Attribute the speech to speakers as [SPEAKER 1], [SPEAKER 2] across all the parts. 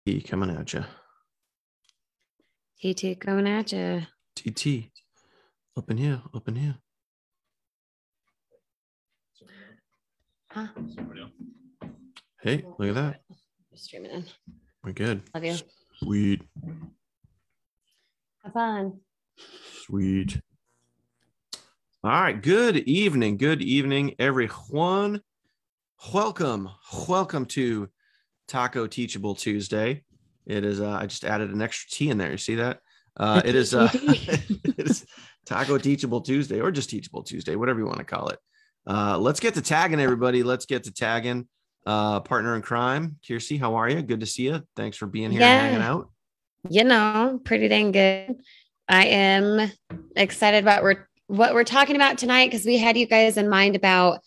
[SPEAKER 1] He coming at you.
[SPEAKER 2] TT coming at you.
[SPEAKER 1] TT. Up in here.
[SPEAKER 2] Huh?
[SPEAKER 1] Hey, look at that.
[SPEAKER 2] Streaming in.
[SPEAKER 1] We're good.
[SPEAKER 2] Love you.
[SPEAKER 1] Sweet.
[SPEAKER 2] Have fun.
[SPEAKER 1] Sweet. All right. Good evening, everyone. Welcome to Taco Teachable Tuesday. It is. I just added an extra T in there. You see that? It is. It is Taco Teachable Tuesday, or just Teachable Tuesday, whatever you want to call it. Let's get to tagging, everybody. Let's get to tagging. Partner in crime, Kirsty, how are you? Good to see you. Thanks for being here and hanging out.
[SPEAKER 2] You know, pretty dang good. I am excited about what we're talking about tonight because we had you guys in mind about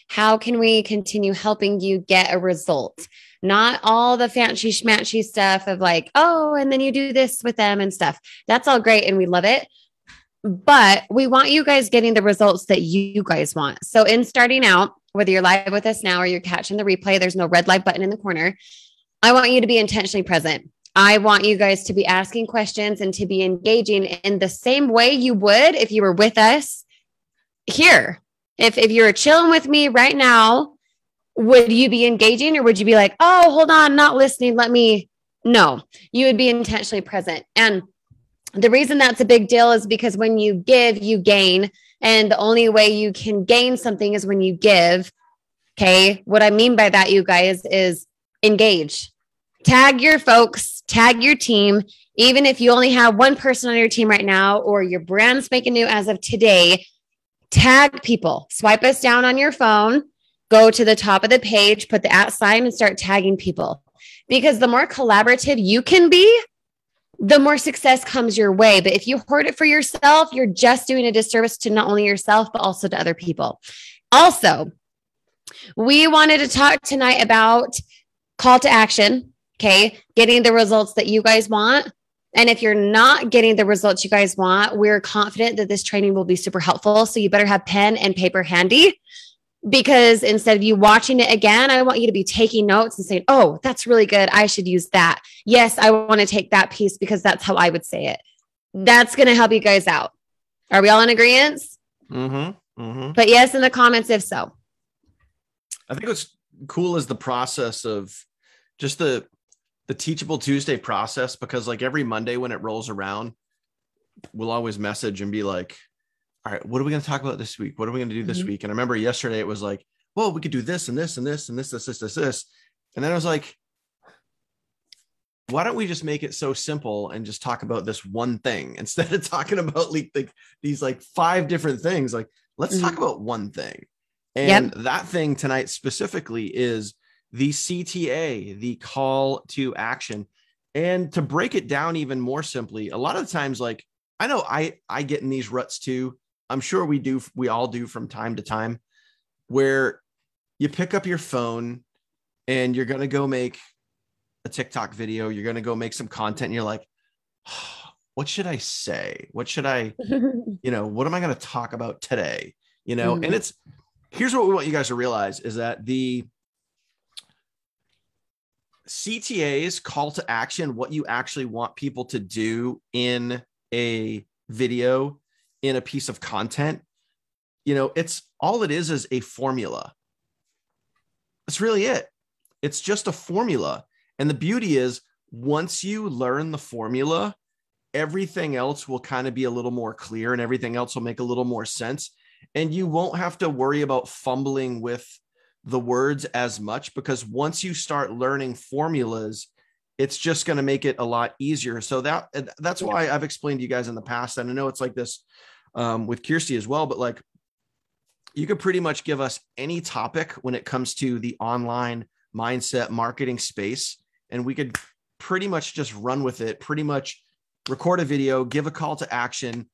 [SPEAKER 2] how can we continue helping you get a result. Not all the fancy schmatchy stuff of like, oh, and then you do this with them and stuff. That's all great and we love it. But we want you guys getting the results that you guys want. So in starting out, whether you're live with us now or you're catching the replay, there's no red live button in the corner. I want you to be intentionally present. I want you guys to be asking questions and to be engaging in the same way you would if you were with us here. If you're chilling with me right now, would you be engaging or would you be like, oh, hold on, not listening. No, you would be intentionally present. And the reason that's a big deal is because when you give, you gain. And the only way you can gain something is when you give. Okay. What I mean by that, you guys, is engage. Tag your folks, tag your team. Even if you only have one person on your team right now, or your brand's making new as of today, tag people. Swipe us down on your phone, go to the top of the page, put the @ sign and start tagging people. Because the more collaborative you can be, the more success comes your way. But if you hoard it for yourself, you're just doing a disservice to not only yourself, but also to other people. Also, we wanted to talk tonight about call to action, okay? Getting the results that you guys want. And if you're not getting the results you guys want, we're confident that this training will be super helpful. So you better have pen and paper handy. Because instead of you watching it again, I want you to be taking notes and saying, oh, that's really good. I should use that. Yes, I want to take that piece because that's how I would say it. That's going to help you guys out. Are we all in agreement?
[SPEAKER 1] Mm-hmm. Mm-hmm.
[SPEAKER 2] But yes, in the comments, if so.
[SPEAKER 1] I think what's cool is the process of just the Teachable Tuesday process, because like every Monday when it rolls around, we'll always message and be like, all right, what are we going to talk about this week? What are we going to do this week? And I remember yesterday it was like, well, we could do this and this and this and this. And then I was like, why don't we just make it so simple and just talk about this one thing instead of talking about these like 5 different things? Like, let's talk about one thing. And that thing tonight specifically is the CTA, the call to action. And to break it down even more simply, a lot of the times, like, I know I get in these ruts too. I'm sure we all do from time to time, where you pick up your phone and you're going to go make a TikTok video. You're going to go make some content. And you're like, oh, what should I say? What should I, what am I going to talk about today? And here's what we want you guys to realize is that the CTA's call to action, what you actually want people to do in a video, in a piece of content, it's all it is a formula. That's really it. It's just a formula. And the beauty is once you learn the formula, everything else will kind of be a little more clear and everything else will make a little more sense. And you won't have to worry about fumbling with the words as much, because once you start learning formulas, it's just going to make it a lot easier. So that's why I've explained to you guys in the past, and I know it's like this with Kirsty as well, but like you could pretty much give us any topic when it comes to the online mindset marketing space, and we could pretty much just run with it, pretty much record a video, give a call to action,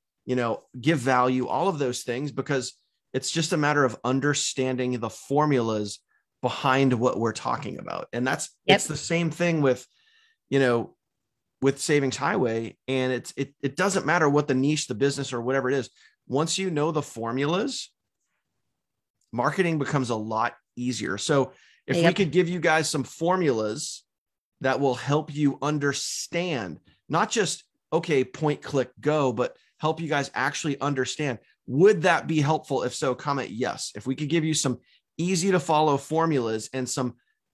[SPEAKER 1] give value, all of those things, because it's just a matter of understanding the formulas behind what we're talking about. And it's the same thing with Savings Highway. And it doesn't matter what the niche, the business, or whatever it is. Once you know the formulas, marketing becomes a lot easier. So if we could give you guys some formulas that will help you understand, not just, okay, point, click, go, but help you guys actually understand. Would that be helpful? If so, comment yes. If we could give you some easy to follow formulas and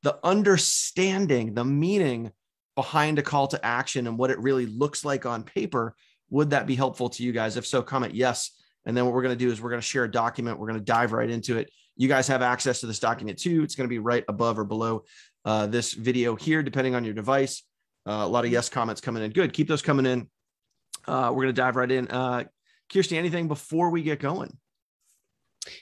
[SPEAKER 1] the understanding, the meaning behind a call to action and what it really looks like on paper, would that be helpful to you guys? If so, comment yes. And then what we're going to do is we're going to share a document. We're going to dive right into it. You guys have access to this document too. It's going to be right above or below this video here, depending on your device. A lot of yes comments coming in. Good. Keep those coming in. We're going to dive right in. Kirsty, anything before we get going?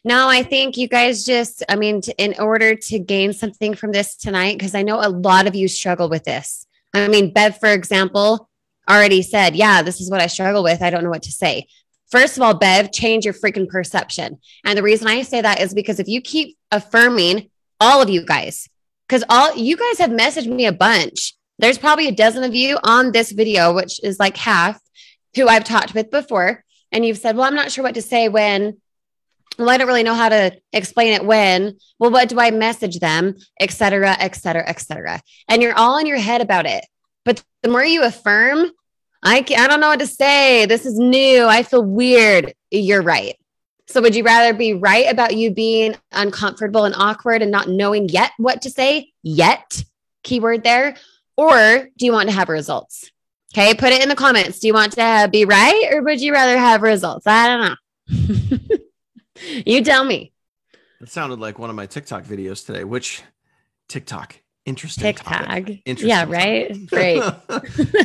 [SPEAKER 2] No, I think you guys in order to gain something from this tonight, because I know a lot of you struggle with this. I mean, Bev, for example, already said, yeah, this is what I struggle with. I don't know what to say. First of all, Bev, change your freaking perception. And the reason I say that is because if you keep affirming, all of you guys, because all you guys have messaged me a bunch. There's probably a dozen of you on this video, which is like half, who I've talked with before. And you've said, well, I'm not sure what to say when. Well, I don't really know how to explain it when. Well, what do I message them, et cetera, et cetera, et cetera. And you're all in your head about it. But the more you affirm, I don't know what to say. This is new. I feel weird. You're right. So would you rather be right about you being uncomfortable and awkward and not knowing yet what to say? Yet, keyword there. Or do you want to have results? Okay, put it in the comments. Do you want to be right or would you rather have results? I don't know. You tell me.
[SPEAKER 1] It sounded like one of my TikTok videos today. Which TikTok? Interesting.
[SPEAKER 2] TikTok.
[SPEAKER 1] Interesting.
[SPEAKER 2] Yeah, right. Great.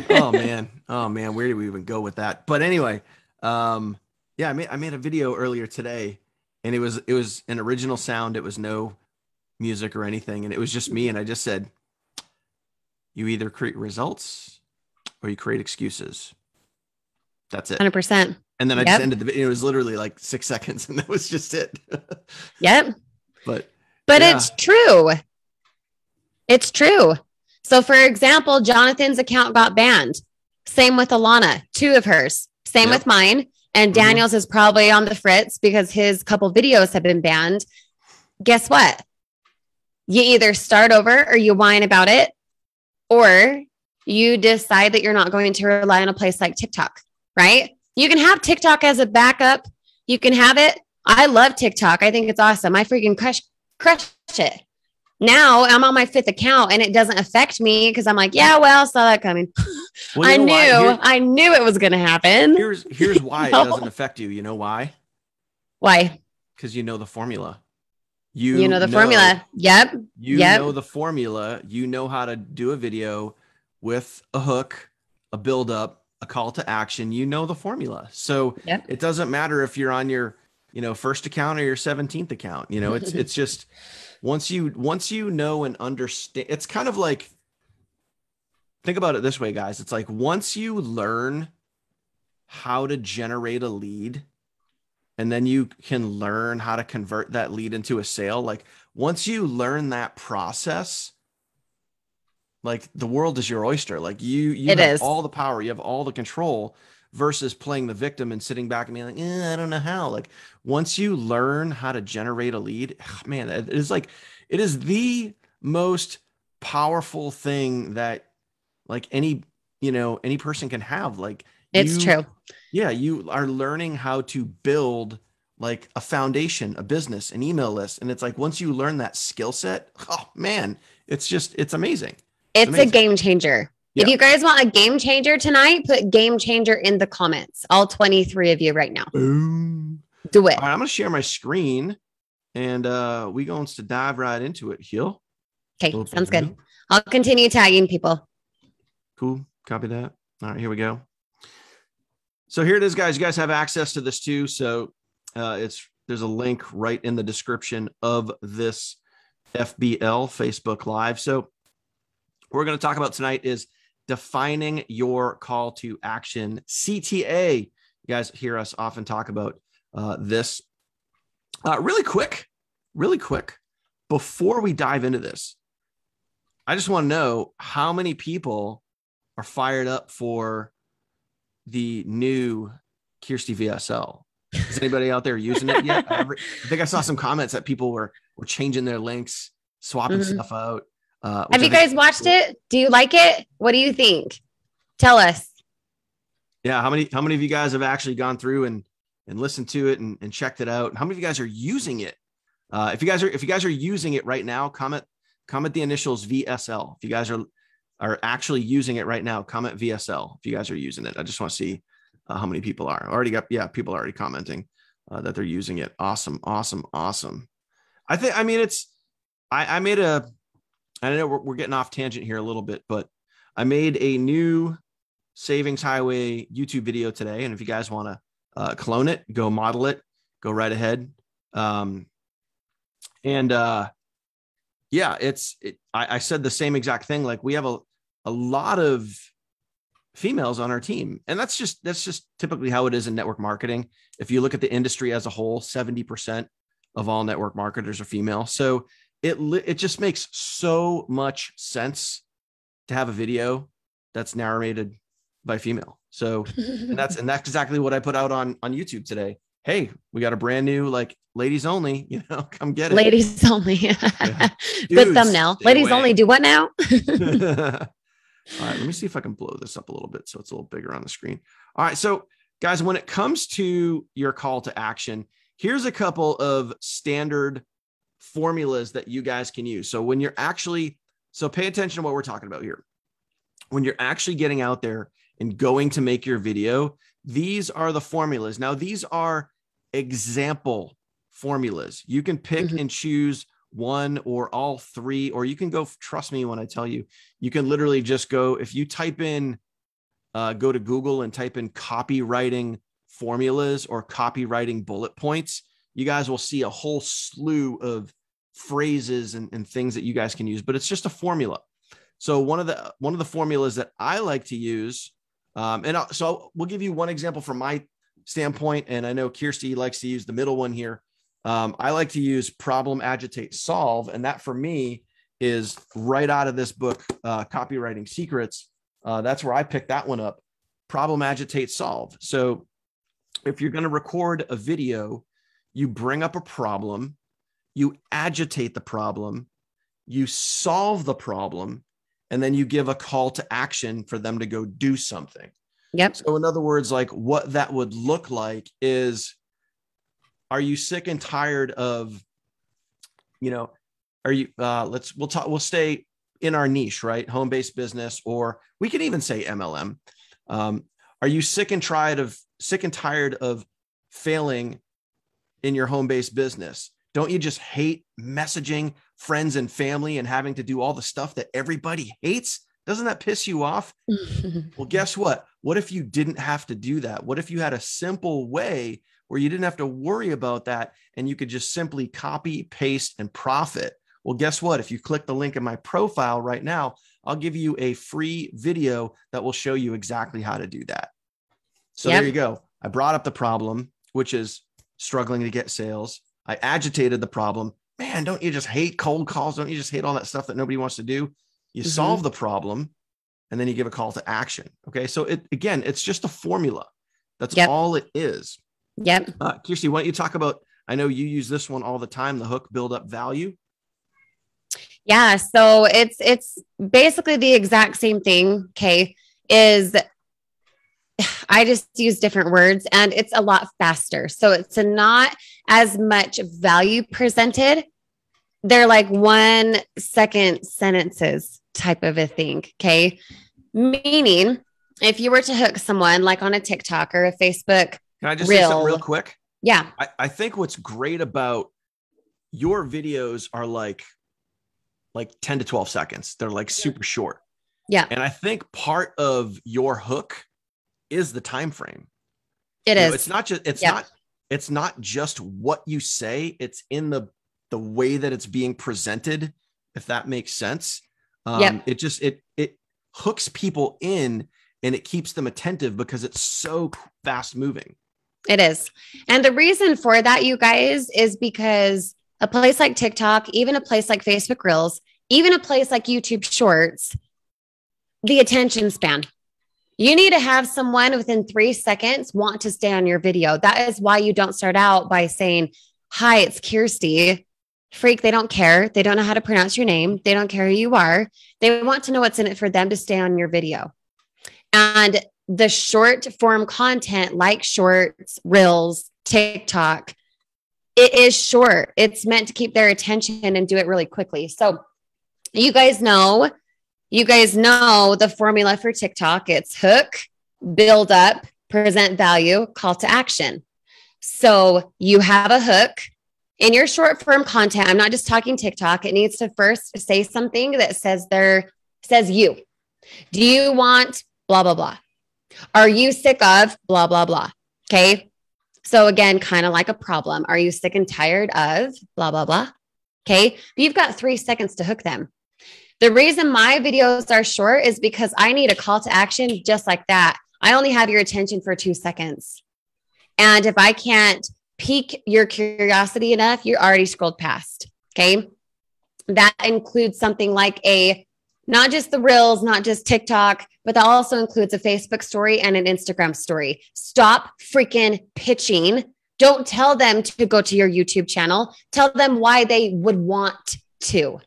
[SPEAKER 1] Oh man. Where do we even go with that? But anyway, yeah, I made a video earlier today, and it was an original sound. It was no music or anything, and it was just me. And I just said, you either create results or you create excuses. That's it.
[SPEAKER 2] 100%.
[SPEAKER 1] And then I just ended the video. It was literally like 6 seconds, and that was just it.
[SPEAKER 2] Yep.
[SPEAKER 1] But
[SPEAKER 2] yeah. It's true. It's true. So for example, Jonathan's account got banned. Same with Alana, 2 of hers. Same with mine. And Daniel's is probably on the fritz because his couple videos have been banned. Guess what? You either start over or you whine about it, or you decide that you're not going to rely on a place like TikTok, right? You can have TikTok as a backup. You can have it. I love TikTok. I think it's awesome. I freaking crush it. Now I'm on my 5th account and it doesn't affect me because I'm like, yeah, well, saw that coming. Well, I knew it was going to happen.
[SPEAKER 1] Here's why it doesn't affect you. You know why?
[SPEAKER 2] Why?
[SPEAKER 1] Because you know the formula.
[SPEAKER 2] You know the formula. Yep.
[SPEAKER 1] You know the formula. You know how to do a video with a hook, a build up, a call to action. You know the formula. So it doesn't matter if you're on your, first account or your 17th account. It's just once you know and understand, it's kind of like, think about it this way, guys. It's like once you learn how to generate a lead, and then you can learn how to convert that lead into a sale. Like once you learn that process, like the world is your oyster. Like you have all the power, you have all the control, versus playing the victim and sitting back and being like, I don't know how. Like once you learn how to generate a lead, man, it is the most powerful thing that like any person can have. Like
[SPEAKER 2] it's true.
[SPEAKER 1] Yeah. You are learning how to build like a foundation, a business, an email list. And it's like, once you learn that skill set, oh man, it's amazing.
[SPEAKER 2] It's a game changer. Yeah. If you guys want a game changer tonight, put game changer in the comments. All 23 of you right now.
[SPEAKER 1] Boom.
[SPEAKER 2] Do it.
[SPEAKER 1] All right, I'm going to share my screen and we going to dive right into it. Heel.
[SPEAKER 2] Okay. Sounds good. I'll continue tagging people.
[SPEAKER 1] Cool. Copy that. All right, here we go. So here it is, guys. You guys have access to this too. So there's a link right in the description of this FBL Facebook Live. So what we're going to talk about tonight is defining your call to action, CTA. You guys hear us often talk about this. Really quick, before we dive into this, I just want to know how many people are fired up for the new Kirsty VSL. Is anybody out there using it yet? I think I saw some comments that people were changing their links, swapping stuff out.
[SPEAKER 2] Have you guys watched it? Do you like it? What do you think? Tell us.
[SPEAKER 1] Yeah. How many of you guys have actually gone through and listened to it and checked it out? How many of you guys are using it? If you guys are using it right now, comment the initials VSL. If you guys are actually using it right now, comment VSL. If you guys are using it, I just want to see how many people are people are already commenting that they're using it. Awesome. I know we're getting off tangent here a little bit, but I made a new Savings Highway YouTube video today. And if you guys want to clone it, go model it, go right ahead. I said the same exact thing. Like, we have a lot of females on our team, and that's just typically how it is in network marketing. If you look at the industry as a whole, 70% of all network marketers are female. So it just makes so much sense to have a video that's narrated by female. So, and that's exactly what I put out on YouTube today. Hey, we got a brand new, like, ladies only, come get it.
[SPEAKER 2] Ladies only.
[SPEAKER 1] Yeah.
[SPEAKER 2] Good thumbnail. Ladies only do what now?
[SPEAKER 1] All right, let me see if I can blow this up a little bit so it's a little bigger on the screen. All right, so guys, when it comes to your call to action, here's a couple of standard formulas that you guys can use. So when you're so pay attention to what we're talking about here. When you're actually getting out there and going to make your video, these are the formulas. Now, these are example formulas. You can pick and choose one or all three, or you can go, trust me when I tell you, you can literally just go, if you type in, go to Google and type in copywriting formulas or copywriting bullet points, you guys will see a whole slew of phrases and things that you guys can use, but it's just a formula. So one of the formulas that I like to use, so we'll give you one example from my standpoint, and I know Kirsty likes to use the middle one here. I like to use problem, agitate, solve. And that for me is right out of this book, Copywriting Secrets. That's where I picked that one up. Problem, agitate, solve. So if you're going to record a video, you bring up a problem, you agitate the problem, you solve the problem, and then you give a call to action for them to go do something.
[SPEAKER 2] Yep.
[SPEAKER 1] So in other words, like, what that would look like is, are you sick and tired of, we'll stay in our niche, right? Home-based business, or we can even say MLM. Are you sick and tired of failing in your home-based business? Don't you just hate messaging friends and family and having to do all the stuff that everybody hates? Doesn't that piss you off? Well, guess what? What if you didn't have to do that? What if you had a simple way where you didn't have to worry about that and you could just simply copy, paste, and profit? Well, guess what? If you click the link in my profile right now, I'll give you a free video that will show you exactly how to do that. So There you go. I brought up the problem, which is struggling to get sales. I agitated the problem. Man, don't you just hate cold calls? Don't you just hate all that stuff that nobody wants to do? You solve the problem, and then you give a call to action. Okay. So it's just a formula. That's all it is.
[SPEAKER 2] Yep.
[SPEAKER 1] Kirsty, why don't you talk about, I know you use this one all the time, the hook, build up value.
[SPEAKER 2] Yeah. So it's basically the exact same thing. Okay. I just use different words, and it's a lot faster. So it's not as much value presented. They're like 1 second sentences type of a thing. Okay. Meaning, if you were to hook someone like on a TikTok or a Facebook,
[SPEAKER 1] can I just say something real quick?
[SPEAKER 2] Yeah.
[SPEAKER 1] I think what's great about your videos are like 10 to 12 seconds. They're like super short.
[SPEAKER 2] Yeah.
[SPEAKER 1] And I think part of your hook is the time frame.
[SPEAKER 2] It is.
[SPEAKER 1] It's not just what you say. It's in the way that it's being presented, if that makes sense. It hooks people in, and it keeps them attentive because it's so fast moving.
[SPEAKER 2] It is. And the reason for that, you guys, is because a place like TikTok, even a place like Facebook Reels, even a place like YouTube Shorts, the attention span. You need to have someone within 3 seconds want to stay on your video. That is why you don't start out by saying, "Hi, it's Kirsty. Freak, they don't care. They don't know how to pronounce your name. They don't care who you are. They want to know what's in it for them to stay on your video. And the short form content like shorts, reels, TikTok, it is short. It's meant to keep their attention and do it really quickly. So you guys know the formula for TikTok. It's hook, build up, present value, call to action. So you have a hook in your short form content. I'm not just talking TikTok. It needs to first say something that says you. Do you want blah, blah, blah? Are you sick of blah, blah, blah? Okay. So again, kind of like a problem. Are you sick and tired of blah, blah, blah? Okay. You've got 3 seconds to hook them. The reason my videos are short is because I need a call to action just like that. I only have your attention for 2 seconds. And if I can't pique your curiosity enough, you're already scrolled past. Okay. That includes something like not just the reels, not just TikTok, but that also includes a Facebook story and an Instagram story. Stop freaking pitching. Don't tell them to go to your YouTube channel. Tell them why they would want to.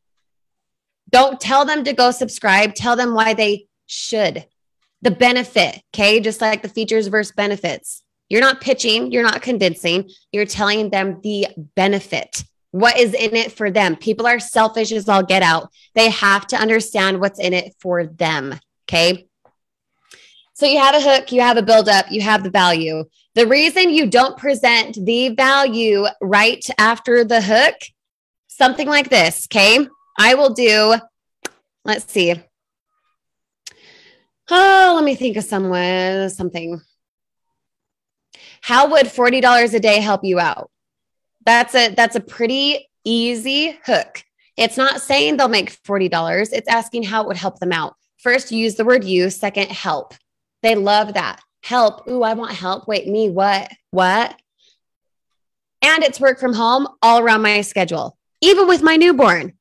[SPEAKER 2] Don't tell them to go subscribe. Tell them why they should. The benefit, okay? Just like the features versus benefits. You're not pitching. You're not convincing. You're telling them the benefit. What is in it for them? People are selfish as all get out. They have to understand what's in it for them. Okay. So you have a hook, you have a buildup, you have the value. The reason you don't present the value right after the hook, something like this. Okay. I will do, let's see. Oh, let me think of something. How would $40 a day help you out? That's a pretty easy hook. It's not saying they'll make $40. It's asking how it would help them out. First, use the word you. Second, help. They love that. Help. Ooh, I want help. Wait, me, what? And it's work from home all around my schedule, even with my newborn.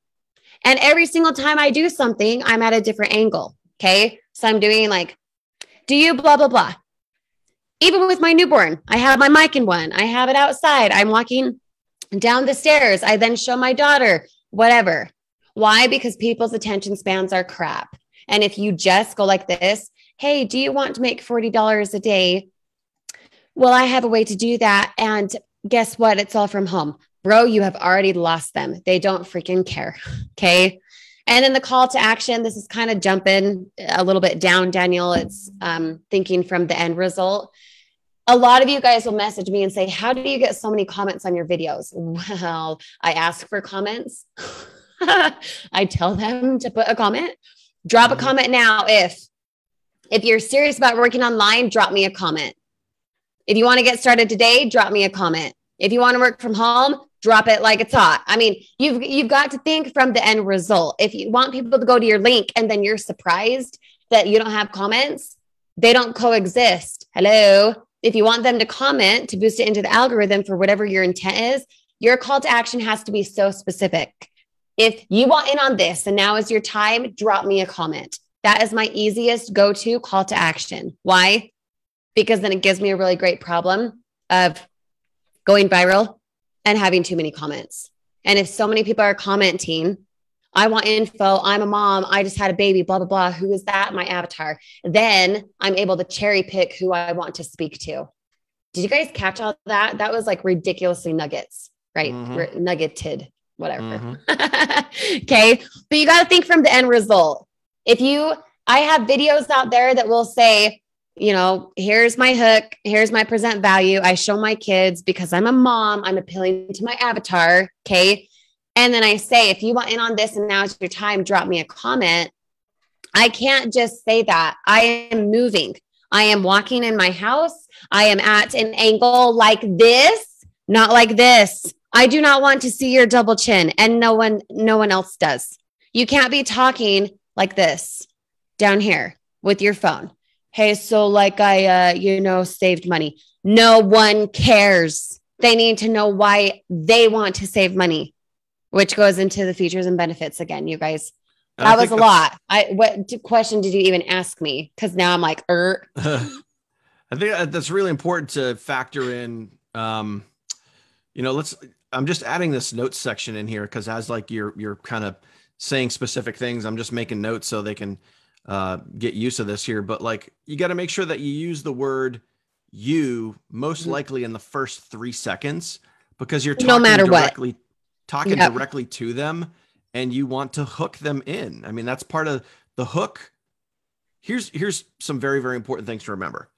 [SPEAKER 2] And every single time I do something, I'm at a different angle. Okay. So I'm doing like, do you blah, blah, blah. Even with my newborn, I have my mic in one. I have it outside. I'm walking down the stairs. I then show my daughter, whatever. Why? Because people's attention spans are crap. And if you just go like this, hey, do you want to make $40 a day? Well, I have a way to do that. And guess what? It's all from home. Bro, you have already lost them. They don't freaking care. Okay. And then the call to action, this is kind of jumping a little bit down, Daniel. It's thinking from the end result. A lot of you guys will message me and say, how do you get so many comments on your videos? Well, I ask for comments. I tell them to put a comment. Drop a comment now. If you're serious about working online, drop me a comment. If you want to get started today, drop me a comment. If you want to work from home, drop it like it's hot. I mean, you've got to think from the end result. If you want people to go to your link and then you're surprised that you don't have comments, they don't coexist. Hello. If you want them to comment to boost it into the algorithm for whatever your intent is, your call to action has to be so specific. If you want in on this and now is your time, drop me a comment. That is my easiest go-to call to action. Why? Because then it gives me a really great problem of going viral and having too many comments. And if so many people are commenting, I want info, I'm a mom, I just had a baby, blah, blah, blah. Who is that? My avatar. Then I'm able to cherry pick who I want to speak to. Did you guys catch all that? That was like ridiculously nuggets, right? Nuggeted, whatever. Okay. But you got to think from the end result. I have videos out there that will say, you know, here's my hook, here's my present value. I show my kids because I'm a mom, I'm appealing to my avatar. Okay. And then I say, if you want in on this and now is your time, drop me a comment. I can't just say that. I am moving. I am walking in my house. I am at an angle like this, not like this. I do not want to see your double chin, and no one else does. You can't be talking like this down here with your phone. Hey, so like I saved money. No one cares. They need to know why they want to save money, which goes into the features and benefits again, you guys. That was a lot. What question did you even ask me? Because now I'm like,
[SPEAKER 1] I think that's really important to factor in. I'm just adding this notes section in here because as like you're kind of saying specific things, I'm just making notes so they can get used to this here. But like, you got to make sure that you use the word you most likely in the first 3 seconds, because you're talking
[SPEAKER 2] no matter
[SPEAKER 1] directly,
[SPEAKER 2] what.
[SPEAKER 1] talking directly to them, and you want to hook them in. I mean, that's part of the hook. Here's some very, very important things to remember.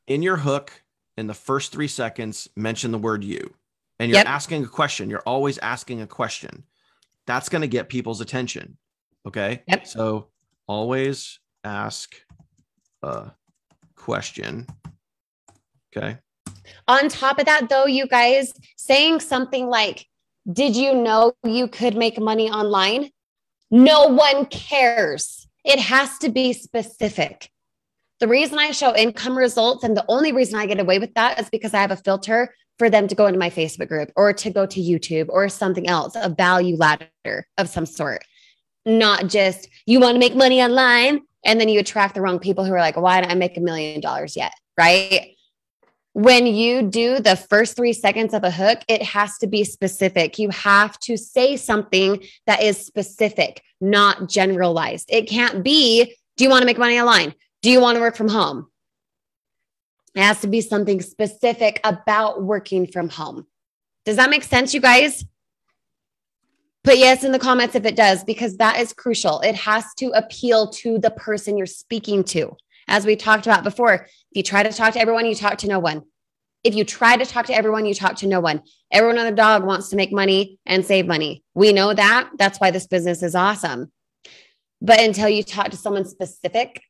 [SPEAKER 1] In your hook, in the first 3 seconds, mention the word you. And you're asking a question. You're always asking a question. That's going to get people's attention. Okay.
[SPEAKER 2] Yep.
[SPEAKER 1] So always ask a question. Okay.
[SPEAKER 2] On top of that, though, you guys, saying something like, did you know you could make money online? No one cares. It has to be specific. The reason I show income results, and the only reason I get away with that, is because I have a filter for them to go into my Facebook group or to go to YouTube or something else, a value ladder of some sort. Not just, you want to make money online, and then you attract the wrong people who are like, why don't I make $1 million yet? Right? When you do the first 3 seconds of a hook, it has to be specific. You have to say something that is specific, not generalized. It can't be, do you want to make money online? Do you want to work from home? It has to be something specific about working from home. Does that make sense, you guys? Put yes in the comments if it does, because that is crucial. It has to appeal to the person you're speaking to. As we talked about before, if you try to talk to everyone, you talk to no one. If you try to talk to everyone, you talk to no one. Everyone and their dog wants to make money and save money. We know that. That's why this business is awesome. But until you talk to someone specific,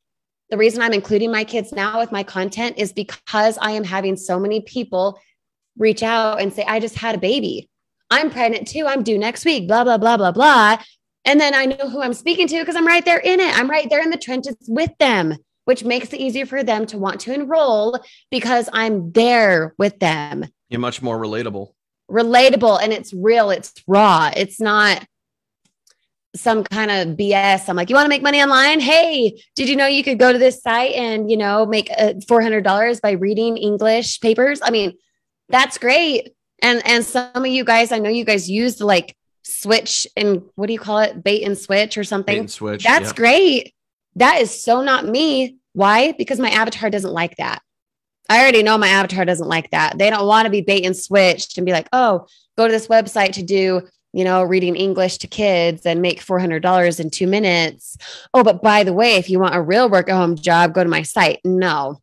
[SPEAKER 2] the reason I'm including my kids now with my content is because I am having so many people reach out and say, I just had a baby. I'm pregnant too. I'm due next week, blah, blah, blah, blah, blah. And then I know who I'm speaking to because I'm right there in it. I'm right there in the trenches with them, which makes it easier for them to want to enroll because I'm there with them.
[SPEAKER 1] You're much more relatable.
[SPEAKER 2] Relatable, and it's real. It's raw. It's not some kind of BS. I'm like, you want to make money online? Hey, did you know you could go to this site and, make $400 by reading English papers? I mean, that's great. And some of you guys, I know you guys use like switch and what do you call it? Bait and switch or something.
[SPEAKER 1] Bait and switch.
[SPEAKER 2] That's great. That is so not me. Why? Because my avatar doesn't like that. I already know my avatar doesn't like that. They don't want to be bait and switched and be like, oh, go to this website to do, reading English to kids and make $400 in 2 minutes. Oh, but by the way, if you want a real work at home job, go to my site. No,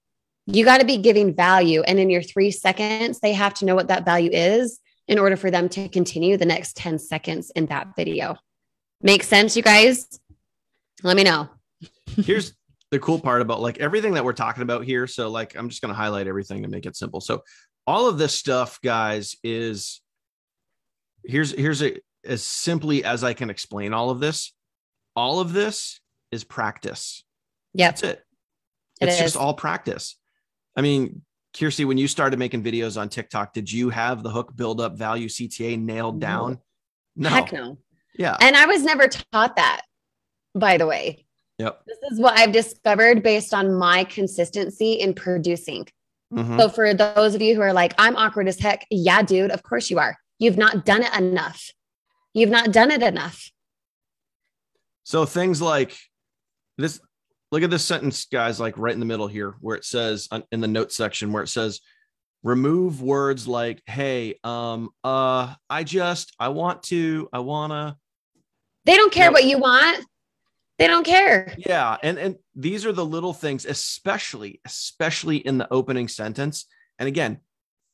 [SPEAKER 2] you got to be giving value. And in your 3 seconds, they have to know what that value is in order for them to continue the next 10 seconds in that video. Make sense, you guys? Let me know.
[SPEAKER 1] Here's the cool part about like everything that we're talking about here. So like, I'm just going to highlight everything to make it simple. So all of this stuff, guys, is here's as simply as I can explain all of this. All of this is practice.
[SPEAKER 2] Yeah,
[SPEAKER 1] that's it. It's just all practice. I mean, Kirsty, when you started making videos on TikTok, did you have the hook, build up, value, CTA nailed down? No.
[SPEAKER 2] Heck no.
[SPEAKER 1] Yeah.
[SPEAKER 2] And I was never taught that, by the way.
[SPEAKER 1] Yep.
[SPEAKER 2] This is what I've discovered based on my consistency in producing. Mm-hmm. So for those of you who are like, I'm awkward as heck. Yeah, dude, of course you are. You've not done it enough. You've not done it enough.
[SPEAKER 1] So things like this, look at this sentence, guys, like right in the middle here, where it says in the notes section, where it says, remove words like, hey, wanna.
[SPEAKER 2] They don't care what you want. They don't care.
[SPEAKER 1] Yeah. And these are the little things, especially in the opening sentence. And again,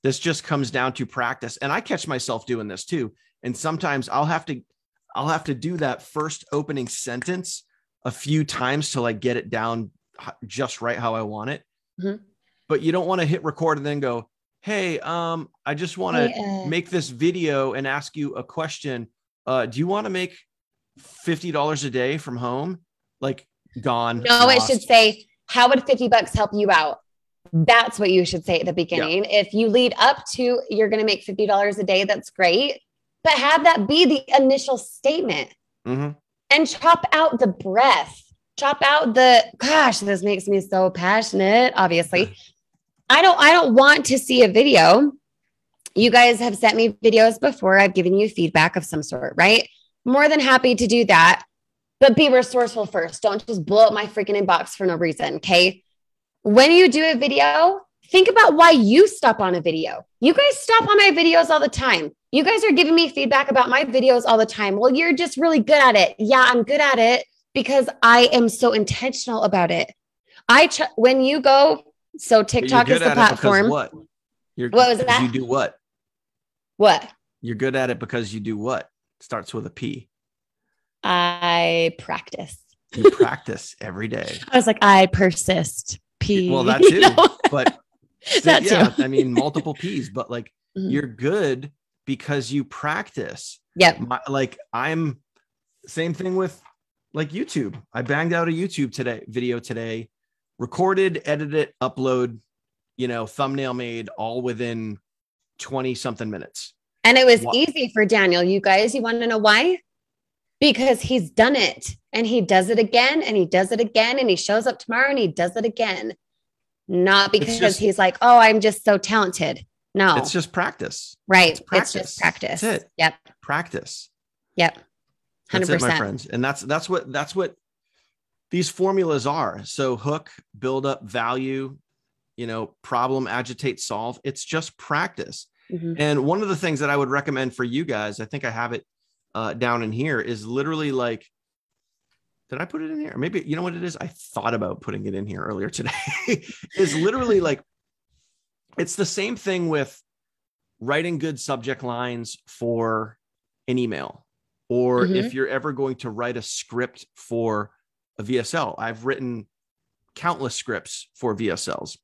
[SPEAKER 1] this just comes down to practice. And I catch myself doing this too. And sometimes I'll have to do that first opening sentence a few times to like get it down just right how I want it. Mm-hmm. But you don't want to hit record and then go, hey, I just want to make this video and ask you a question. Do you want to make $50 a day from home? Like gone.
[SPEAKER 2] No, lost. It should say, how would $50 help you out? That's what you should say at the beginning. Yeah. If you lead up to, you're going to make $50 a day. That's great. But have that be the initial statement. Mm-hmm. And chop out the breath, chop out this makes me so passionate. Obviously, I don't want to see a video You guys have sent me videos before. I've given you feedback of some sort, right? More than happy to do that, but be resourceful first. Don't just blow up my freaking inbox for no reason. Okay. When you do a video, think about why you stop on a video. You guys stop on my videos all the time. You guys are giving me feedback about my videos all the time. Well, you're just really good at it. Yeah, I'm good at it because I am so intentional about it. When you go, so TikTok is the platform.
[SPEAKER 1] What?
[SPEAKER 2] What was that?
[SPEAKER 1] You do what?
[SPEAKER 2] What?
[SPEAKER 1] You're good at it because you do what? Starts with a P.
[SPEAKER 2] I practice.
[SPEAKER 1] You practice every day.
[SPEAKER 2] I was like, I persist. P.
[SPEAKER 1] Well, that too. But
[SPEAKER 2] that too.
[SPEAKER 1] I mean, multiple P's, but like you're good because you practice.
[SPEAKER 2] Yep.
[SPEAKER 1] I'm same thing with like YouTube. I banged out a YouTube video today, recorded, edited, upload, thumbnail made all within 20 something minutes.
[SPEAKER 2] And it was easy for Daniel. You guys, you want to know why? Because he's done it and he does it again and he does it again and he shows up tomorrow and he does it again. Not because he's like, oh, I'm just so talented. No,
[SPEAKER 1] it's just practice.
[SPEAKER 2] Right. It's just practice.
[SPEAKER 1] That's it.
[SPEAKER 2] Yep.
[SPEAKER 1] Practice.
[SPEAKER 2] Yep. 100%.
[SPEAKER 1] That's it, my friends. And that's what these formulas are. So hook, build up, value, problem, agitate, solve. It's just practice. Mm-hmm. And one of the things that I would recommend for you guys, I think I have it down in here, is literally like, did I put it in here? Maybe, you know what it is? I thought about putting it in here earlier today. Is literally like, it's the same thing with writing good subject lines for an email, or if you're ever going to write a script for a VSL. I've written countless scripts for VSLs.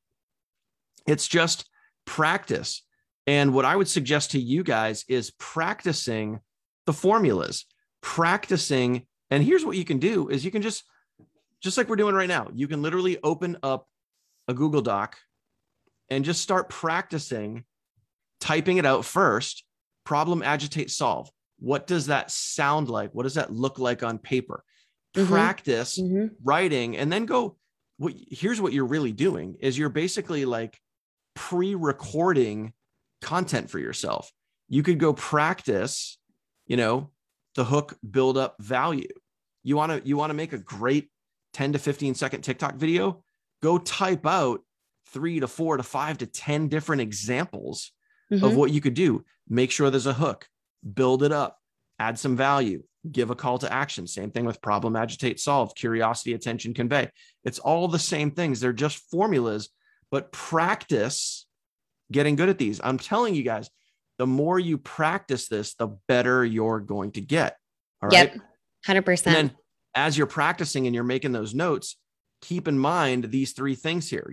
[SPEAKER 1] It's just practice. And what I would suggest to you guys is practicing the formulas, practicing. And here's what you can do is you can just like we're doing right now, you can literally open up a Google Doc and just start practicing typing it out first. Problem, agitate, solve. What does that sound like? What does that look like on paper? Practice writing, and then go. Here's what you're really doing is you're basically like pre-recording content for yourself. You could go practice, the hook, build up, value. You want to make a great 10 to 15 second TikTok video. Go type out 3 to 4 to 5 to 10 different examples of what you could do. Make sure there's a hook, build it up, add some value, give a call to action. Same thing with problem, agitate, solve, curiosity, attention, convey. It's all the same things. They're just formulas, but practice getting good at these. I'm telling you guys, the more you practice this, the better you're going to get. All right.
[SPEAKER 2] Yep. 100%.
[SPEAKER 1] And then as you're practicing and you're making those notes, keep in mind these 3 things here.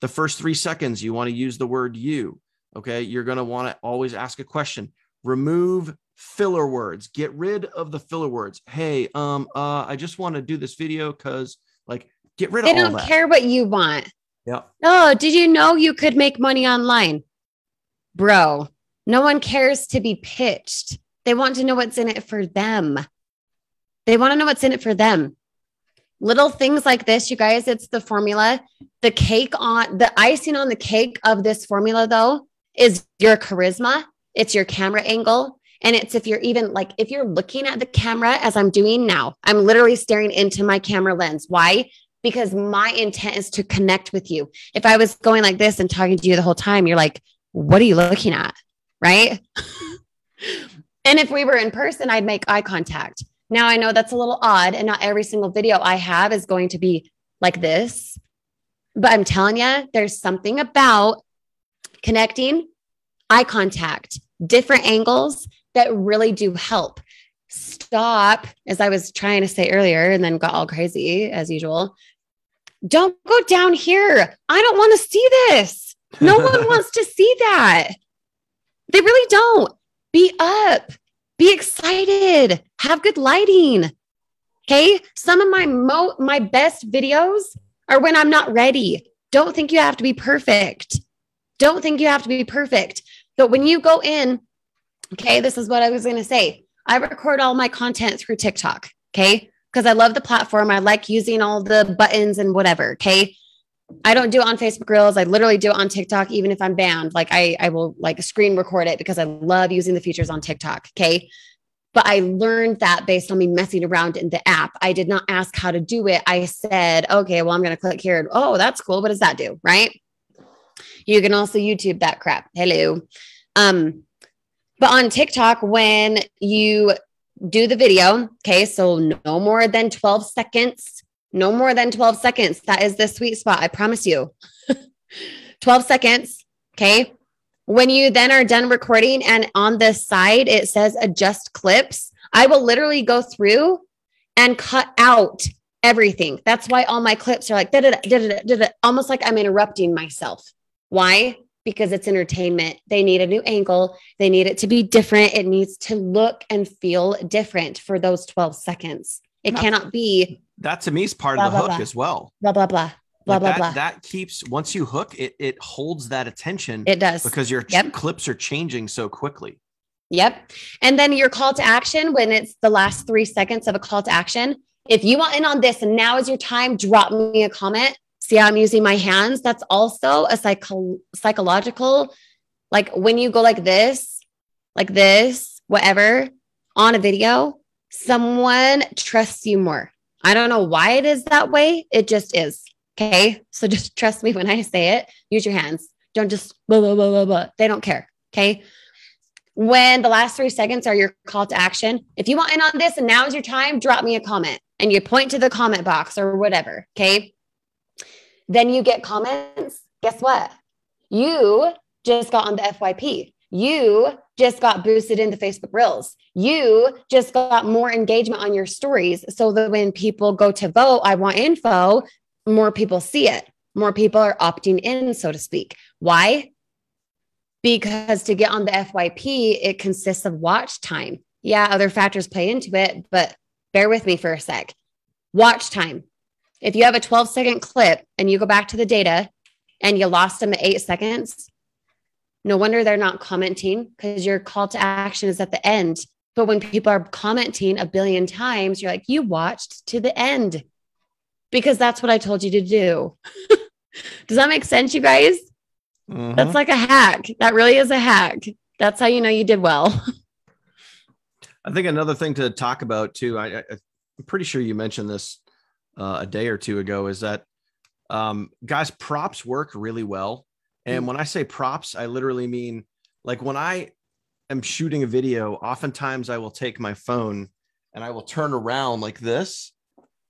[SPEAKER 1] The first 3 seconds, you want to use the word you. Okay. You're going to want to always ask a question. Remove filler words. Get rid of the filler words. Hey, I just want to do this video because get rid of all that. They
[SPEAKER 2] don't care what you want.
[SPEAKER 1] Yeah.
[SPEAKER 2] Oh, did you know you could make money online? Bro, no one cares to be pitched. They want to know what's in it for them. They want to know what's in it for them. Little things like this, you guys, it's the formula. The icing on the cake of this formula, though, is your charisma. It's your camera angle. And it's if you're looking at the camera as I'm doing now, I'm literally staring into my camera lens. Why? Because my intent is to connect with you. If I was going like this and talking to you the whole time, you're like, what are you looking at? Right? And if we were in person, I'd make eye contact. Now I know that's a little odd and not every single video I have is going to be like this, but I'm telling you, there's something about connecting, eye contact, different angles that really do help. Stop, as I was trying to say earlier and then got all crazy as usual. Don't go down here. I don't want to see this. No one wants to see that. They really don't. Be up. Be excited. Have good lighting. Okay. Some of my best videos are when I'm not ready. Don't think you have to be perfect. Don't think you have to be perfect. But when you go in, okay, this is what I was going to say. I record all my content through TikTok. Okay. Because I love the platform. I like using all the buttons and whatever. Okay. I don't do it on Facebook Reels. I literally do it on TikTok, even if I'm banned. Like I will like screen record it because I love using the features on TikTok. Okay. But I learned that based on me messing around in the app. I did not ask how to do it. I said, okay, well, I'm going to click here. Oh, that's cool. What does that do? Right. You can also YouTube that crap. Hello. But on TikTok, when you do the video, okay, so no more than 12 seconds, no more than 12 seconds. That is the sweet spot. I promise you. 12 seconds. Okay. When you then are done recording and on the side, it says adjust clips, I will literally go through and cut out everything. That's why all my clips are like, almost like I'm interrupting myself. Why? Because it's entertainment. They need a new angle. They need it to be different. It needs to look and feel different for those 12 seconds. It cannot be.
[SPEAKER 1] That to me is part of the hook as well.
[SPEAKER 2] Blah, blah, blah. Blah, blah, blah.
[SPEAKER 1] That keeps, once you hook, it holds that attention.
[SPEAKER 2] It does.
[SPEAKER 1] Because your clips are changing so quickly.
[SPEAKER 2] Yep. And then your call to action, when it's the last 3 seconds of a call to action, if you want in on this and now is your time, drop me a comment. See how I'm using my hands? That's also a psychological, like when you go like this, whatever, on a video, someone trusts you more. I don't know why it is that way. It just is. Okay. So just trust me when I say it. Use your hands. Don't just blah, blah, blah, blah, blah. They don't care. Okay. When the last 3 seconds are your call to action, if you want in on this and now is your time, drop me a comment and you point to the comment box or whatever. Okay. Then you get comments. Guess what? You just got on the FYP. You just got boosted into Facebook Reels. You just got more engagement on your stories. So that when people go to vote, I want info, more people see it. More people are opting in, so to speak. Why? Because to get on the FYP, it consists of watch time. Yeah, other factors play into it, but bear with me for a sec. Watch time. If you have a 12-second clip and you go back to the data and you lost them at 8 seconds, no wonder they're not commenting because your call to action is at the end. But when people are commenting a billion times, you're like, you watched to the end because that's what I told you to do. Does that make sense, you guys? Mm-hmm. That's like a hack. That really is a hack. That's how you know you did well.
[SPEAKER 1] I think another thing to talk about too, I'm pretty sure you mentioned this a day or two ago, is that guys, props work really well. And when I say props, I literally mean like when I am shooting a video, oftentimes I will take my phone and I will turn around like this.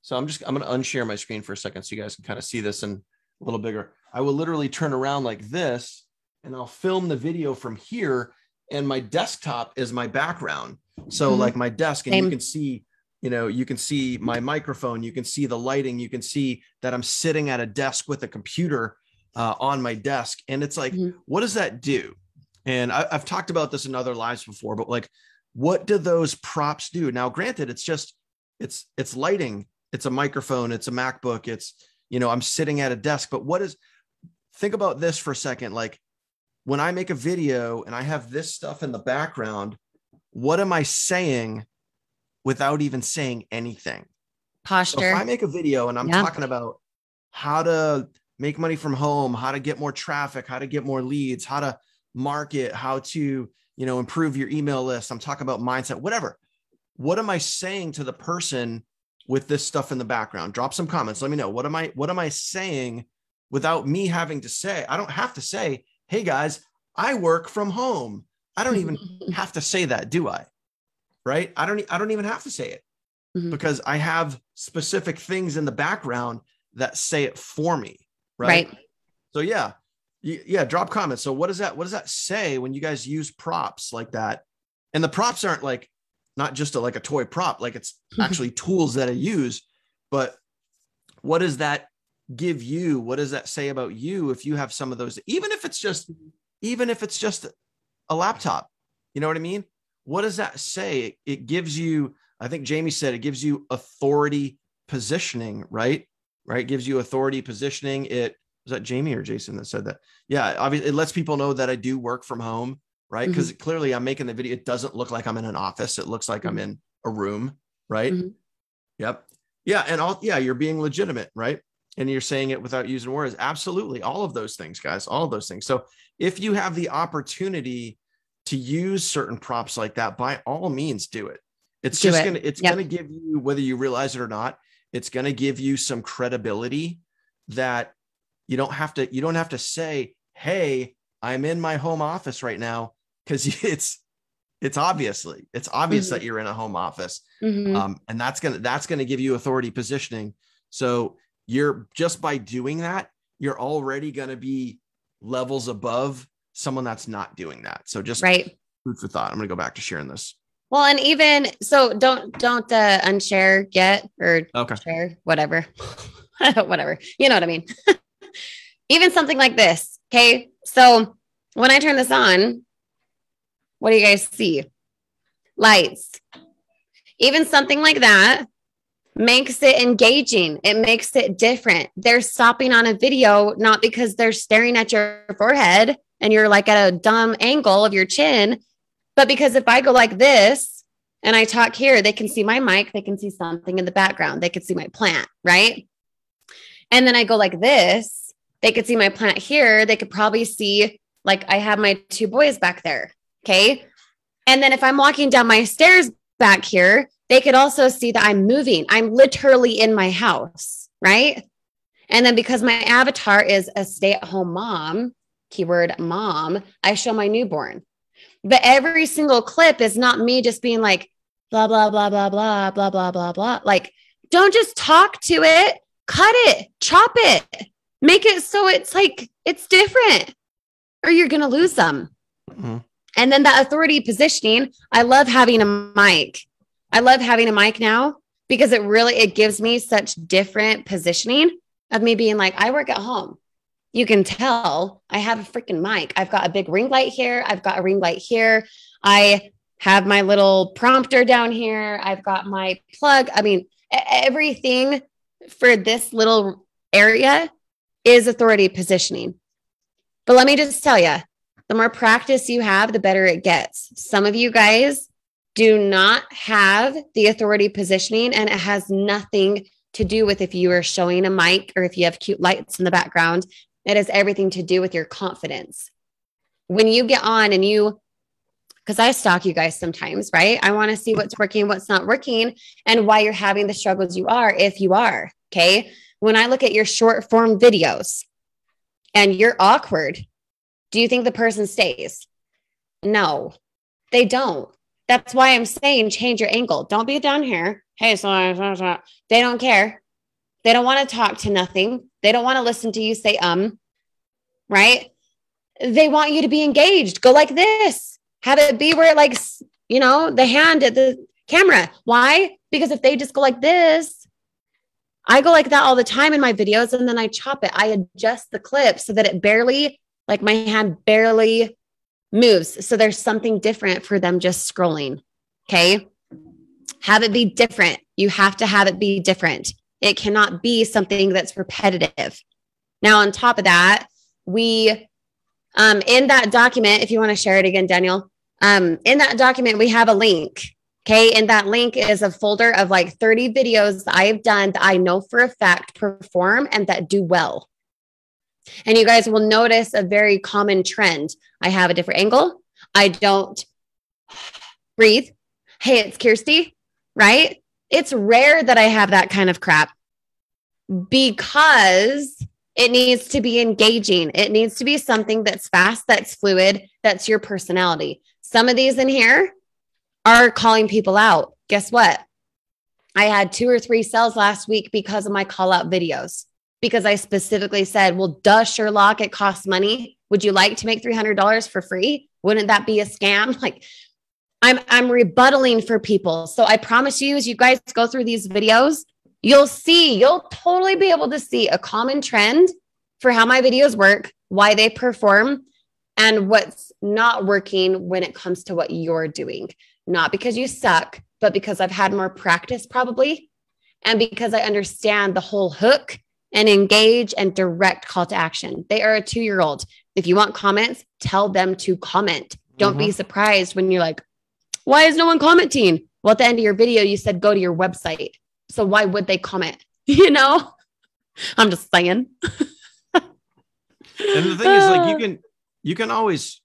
[SPEAKER 1] So I'm going to unshare my screen for a second so you guys can kind of see this in a little bigger. I will literally turn around like this and I'll film the video from here and my desktop is my background. So like my desk, and you can see, you can see my microphone, you can see the lighting, you can see that I'm sitting at a desk with a computer on my desk. And it's like, what does that do? And I've talked about this in other lives before, but like, what do those props do? Now, granted, it's lighting, it's a microphone, it's a MacBook, it's, I'm sitting at a desk, but think about this for a second. Like when I make a video and I have this stuff in the background, what am I saying without even saying anything?
[SPEAKER 2] Posture.
[SPEAKER 1] So if I make a video and I'm talking about how to make money from home, how to get more traffic, how to get more leads, how to market, how to, improve your email list. I'm talking about mindset, whatever. What am I saying to the person with this stuff in the background? Drop some comments. Let me know. What am I saying without me having to say? I don't have to say, hey guys, I work from home. I don't even have to say that, do I? Right? I don't even have to say it because I have specific things in the background that say it for me. Right. So yeah, drop comments. So what does that say when you guys use props like that? And the props aren't like, not just like a toy prop, like it's actually tools that I use, but what does that give you? What does that say about you? If you have some of those, even if it's just a laptop, you know what I mean? What does that say? It gives you, I think Jamie said, it gives you authority positioning, right? It gives you authority positioning. Was that Jamie or Jason that said that? Yeah. Obviously it lets people know that I do work from home, right? Because clearly I'm making the video. It doesn't look like I'm in an office. It looks like I'm in a room, right? Yep. Yeah. And you're being legitimate, right? and you're saying it without using words. Absolutely. All of those things, guys, all of those things. So if you have the opportunity to use certain prompts like that, by all means, do it. It's just going to give you, whether you realize it or not, it's going to give you some credibility that you don't have to say, hey, I'm in my home office right now. Cause it's obvious that you're in a home office. And that's going to give you authority positioning. So you're just by doing that, you're already going to be levels above someone that's not doing that. So just food for thought. I'm going to go back to sharing this.
[SPEAKER 2] Well, and even so, don't unshare yet or share whatever, whatever. You know what I mean? Even something like this. Okay. So when I turn this on, what do you guys see? Lights. Even something like that makes it engaging. It makes it different. They're stopping on a video, not because they're staring at your forehead and you're like at a dumb angle of your chin, but because if I go like this and I talk here, they can see my mic, they can see something in the background, they can see my plant, right? And then I go like this, they could see my plant here. They could probably see, like, I have my two boys back there. Okay. And then if I'm walking down my stairs back here, they could also see that I'm moving. I'm literally in my house, right? And then because my avatar is a stay-at-home mom, keyword mom, I show my newborn. But every single clip is not me just being like, blah, blah, blah, blah, blah, blah, blah, blah, blah. Like, don't just talk to it, cut it, chop it, make it so it's like, it's different, or you're going to lose them. Mm-hmm. And then that authority positioning, I love having a mic. I love having a mic now because it gives me such different positioning of me being like, I work at home. You can tell I have a freaking mic. I've got a big ring light here. I've got a ring light here. I have my little prompter down here. I've got my plug. I mean, everything for this little area is authority positioning. But let me just tell you, the more practice you have, the better it gets. Some of you guys do not have the authority positioning, and it has nothing to do with if you are showing a mic or if you have cute lights in the background. It has everything to do with your confidence. When you get on and because I stalk you guys sometimes, right? I want to see what's working, what's not working, and why you're having the struggles you are, if you are, okay? When I look at your short form videos and you're awkward, do you think the person stays? No, they don't. That's why I'm saying change your angle. Don't be down here. Hey, so they don't care. They don't want to talk to nothing. They don't want to listen to you say, right? They want you to be engaged. Go like this. Have it be where it like, the hand at the camera. Why? Because if they just go like this, I go like that all the time in my videos, and then I chop it. I adjust the clip so that it barely, like my hand barely moves. So there's something different for them just scrolling. Okay. Have it be different. You have to have it be different. It cannot be something that's repetitive. Now, on top of that, we, in that document, if you want to share it again, Daniel, in that document, we have a link. Okay. And that link is a folder of like 30 videos that I have done that I know for a fact perform and that do well. And you guys will notice a very common trend. I have a different angle. I don't breathe. Hey, it's Kirsty, right? It's rare that I have that kind of crap because it needs to be engaging. It needs to be something that's fast, that's fluid, that's your personality. Some of these in here are calling people out. Guess what? I had 2 or 3 sales last week because of my call out videos. Because I specifically said, well, duh, Sherlock, it costs money. Would you like to make $300 for free? Wouldn't that be a scam? Like, I'm rebuttaling for people. So I promise you, as you guys go through these videos, you'll totally be able to see a common trend for how my videos work, why they perform, and what's not working when it comes to what you're doing. Not because you suck, but because I've had more practice probably, and because I understand the whole hook and engage and direct call to action. They are a 2-year-old. If you want comments, tell them to comment. Don't be surprised when you're like, why is no one commenting? Well, at the end of your video, you said, go to your website. So why would they comment? I'm just saying.
[SPEAKER 1] And the thing is, like, you can always,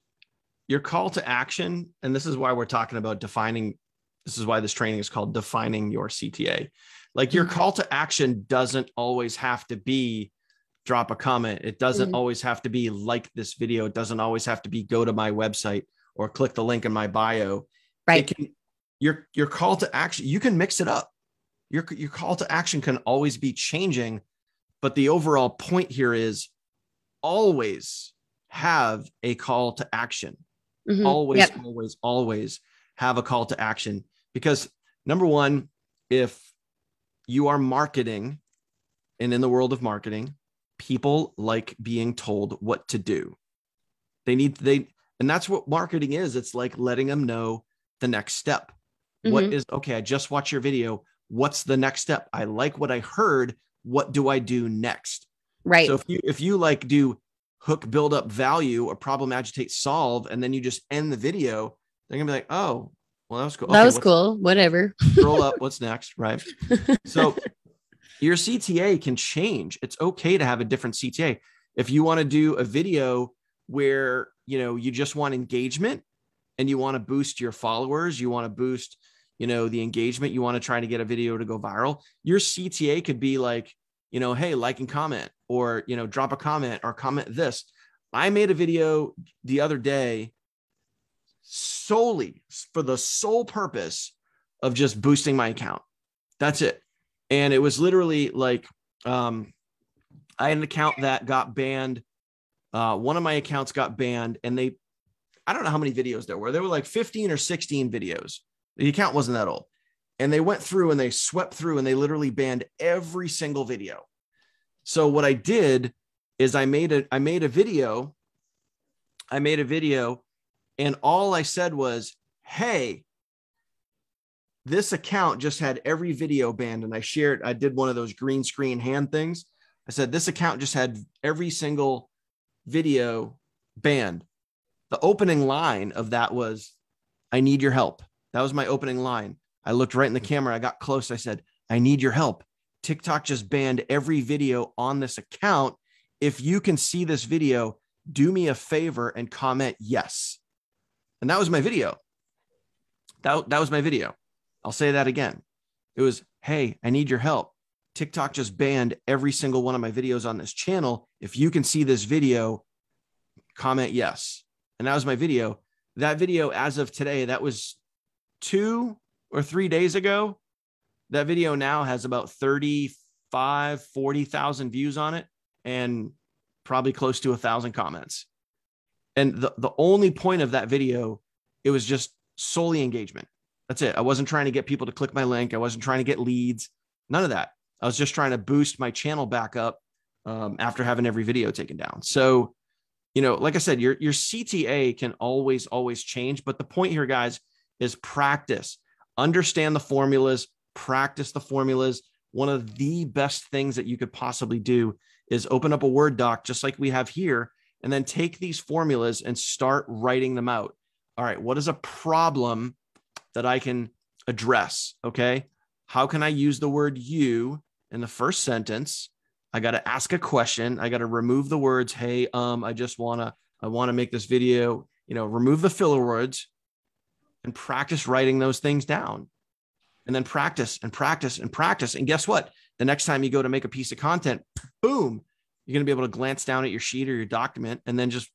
[SPEAKER 1] your call to action, and this is why we're talking about defining, this is why this training is called defining your CTA. Like, your call to action doesn't always have to be drop a comment. It doesn't always have to be like this video. It doesn't always have to be go to my website or click the link in my bio.
[SPEAKER 2] Right.
[SPEAKER 1] It can, your call to action, you can mix it up. Your call to action can always be changing, but the overall point here is always have a call to action. Always, always have a call to action. Because number one, if you are marketing, and in the world of marketing, people like being told what to do. And that's what marketing is. It's like letting them know the next step. What is, okay, I just watched your video. What's the next step? I like what I heard. What do I do next?
[SPEAKER 2] Right.
[SPEAKER 1] So if you like do hook, build up value, or problem, agitate, solve, and then you just end the video, they're gonna be like, oh, well, that was cool.
[SPEAKER 2] That was cool. Whatever.
[SPEAKER 1] Scroll up. What's next? Right. So your CTA can change. It's okay to have a different CTA. If you want to do a video where, you just want engagement and you want to boost your followers, you want to boost, the engagement, you want to try to get a video to go viral, your CTA could be like, hey, like and comment, or, drop a comment or comment this. I made a video the other day solely for the sole purpose of just boosting my account. That's it. And it was literally like, I had an account that got banned. One of my accounts got banned, and I don't know how many videos there were. There were like 15 or 16 videos. The account wasn't that old. And they went through and they swept through and they literally banned every single video. So what I did is I made a video, and all I said was, hey, this account just had every video banned. And I did one of those green screen hand things. I said, this account just had every single video banned. The opening line of that was, I need your help. That was my opening line. I looked right in the camera. I got close. I said, I need your help. TikTok just banned every video on this account. If you can see this video, do me a favor and comment yes. And that was my video. That was my video. I'll say that again. It was, hey, I need your help. TikTok just banned every single one of my videos on this channel. If you can see this video, comment yes. And that was my video. That video, as of today, that was 2 or 3 days ago. That video now has about 40,000 views on it, and probably close to 1,000 comments. And the only point of that video, it was just solely engagement. That's it. I wasn't trying to get people to click my link. I wasn't trying to get leads. None of that. I was just trying to boost my channel back up after having every video taken down. So, like I said, your CTA can always change. But the point here, guys, is practice. Understand the formulas. Practice the formulas. One of the best things that you could possibly do is open up a Word doc, just like we have here, and then take these formulas and start writing them out. All right, what is a problem that I can address? Okay, how can I use the word you in the first sentence? I got to ask a question. I got to remove the words, hey, I want to make this video, remove the filler words, and practice writing those things down. And then practice and practice and practice. And guess what? The next time you go to make a piece of content, boom, you're going to be able to glance down at your sheet or your document and then just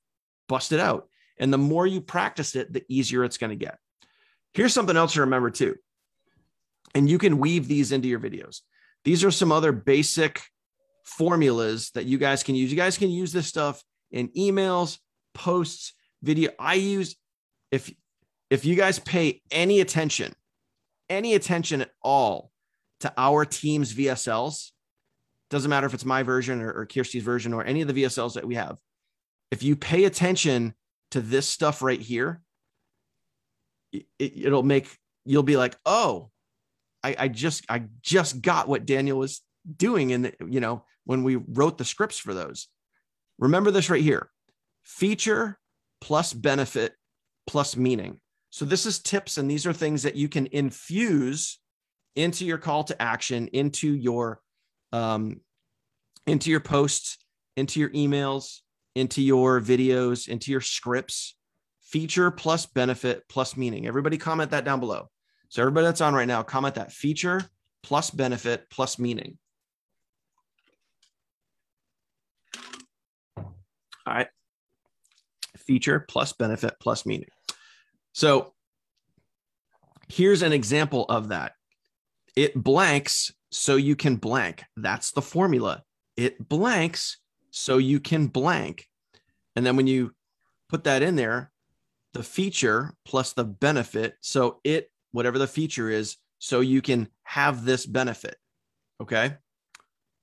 [SPEAKER 1] bust it out. And the more you practice it, the easier it's going to get. Here's something else to remember too. And you can weave these into your videos. These are some other basic formulas that you guys can use. You guys can use this stuff in emails, posts, video. If you guys pay any attention at all to our team's VSLs, doesn't matter if it's my version or Kirsty's version or any of the VSLs that we have. If you pay attention to this stuff right here, you'll be like, oh, I just got what Daniel was doing when we wrote the scripts for those. Remember this right here: feature plus benefit plus meaning. So this is tips, and these are things that you can infuse into your call to action, into your into your posts, into your emails, into your videos, into your scripts. Feature plus benefit plus meaning. Everybody comment that down below. So everybody that's on right now, comment that: feature plus benefit plus meaning. All right. Feature plus benefit plus meaning. So here's an example of that. It blanks so you can blank. That's the formula. It blanks so you can blank. And then when you put that in there, the feature plus the benefit. So it, whatever the feature is, so you can have this benefit. Okay.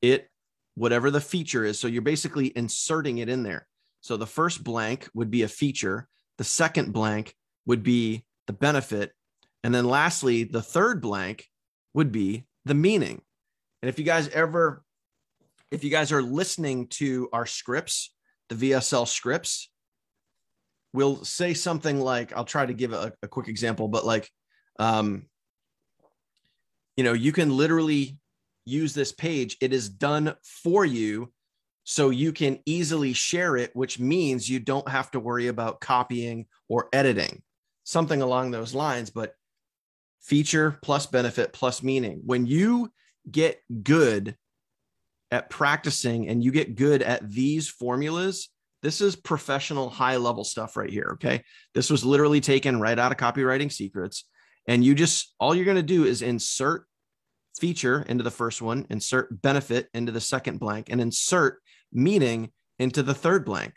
[SPEAKER 1] It, whatever the feature is. So you're basically inserting it in there. So the first blank would be a feature. The second blank would be the benefit. And then lastly, the third blank would be the meaning. And if you guys are listening to our scripts, the VSL scripts, we'll say something like, I'll try to give a quick example, but like, you can literally use this page. It is done for you so you can easily share it, which means you don't have to worry about copying or editing, something along those lines. But feature plus benefit plus meaning. When you get good at practicing and you get good at these formulas, this is professional high level stuff right here. Okay. This was literally taken right out of Copywriting Secrets. And all you're going to do is insert feature into the first one, insert benefit into the second blank, and insert meaning into the third blank.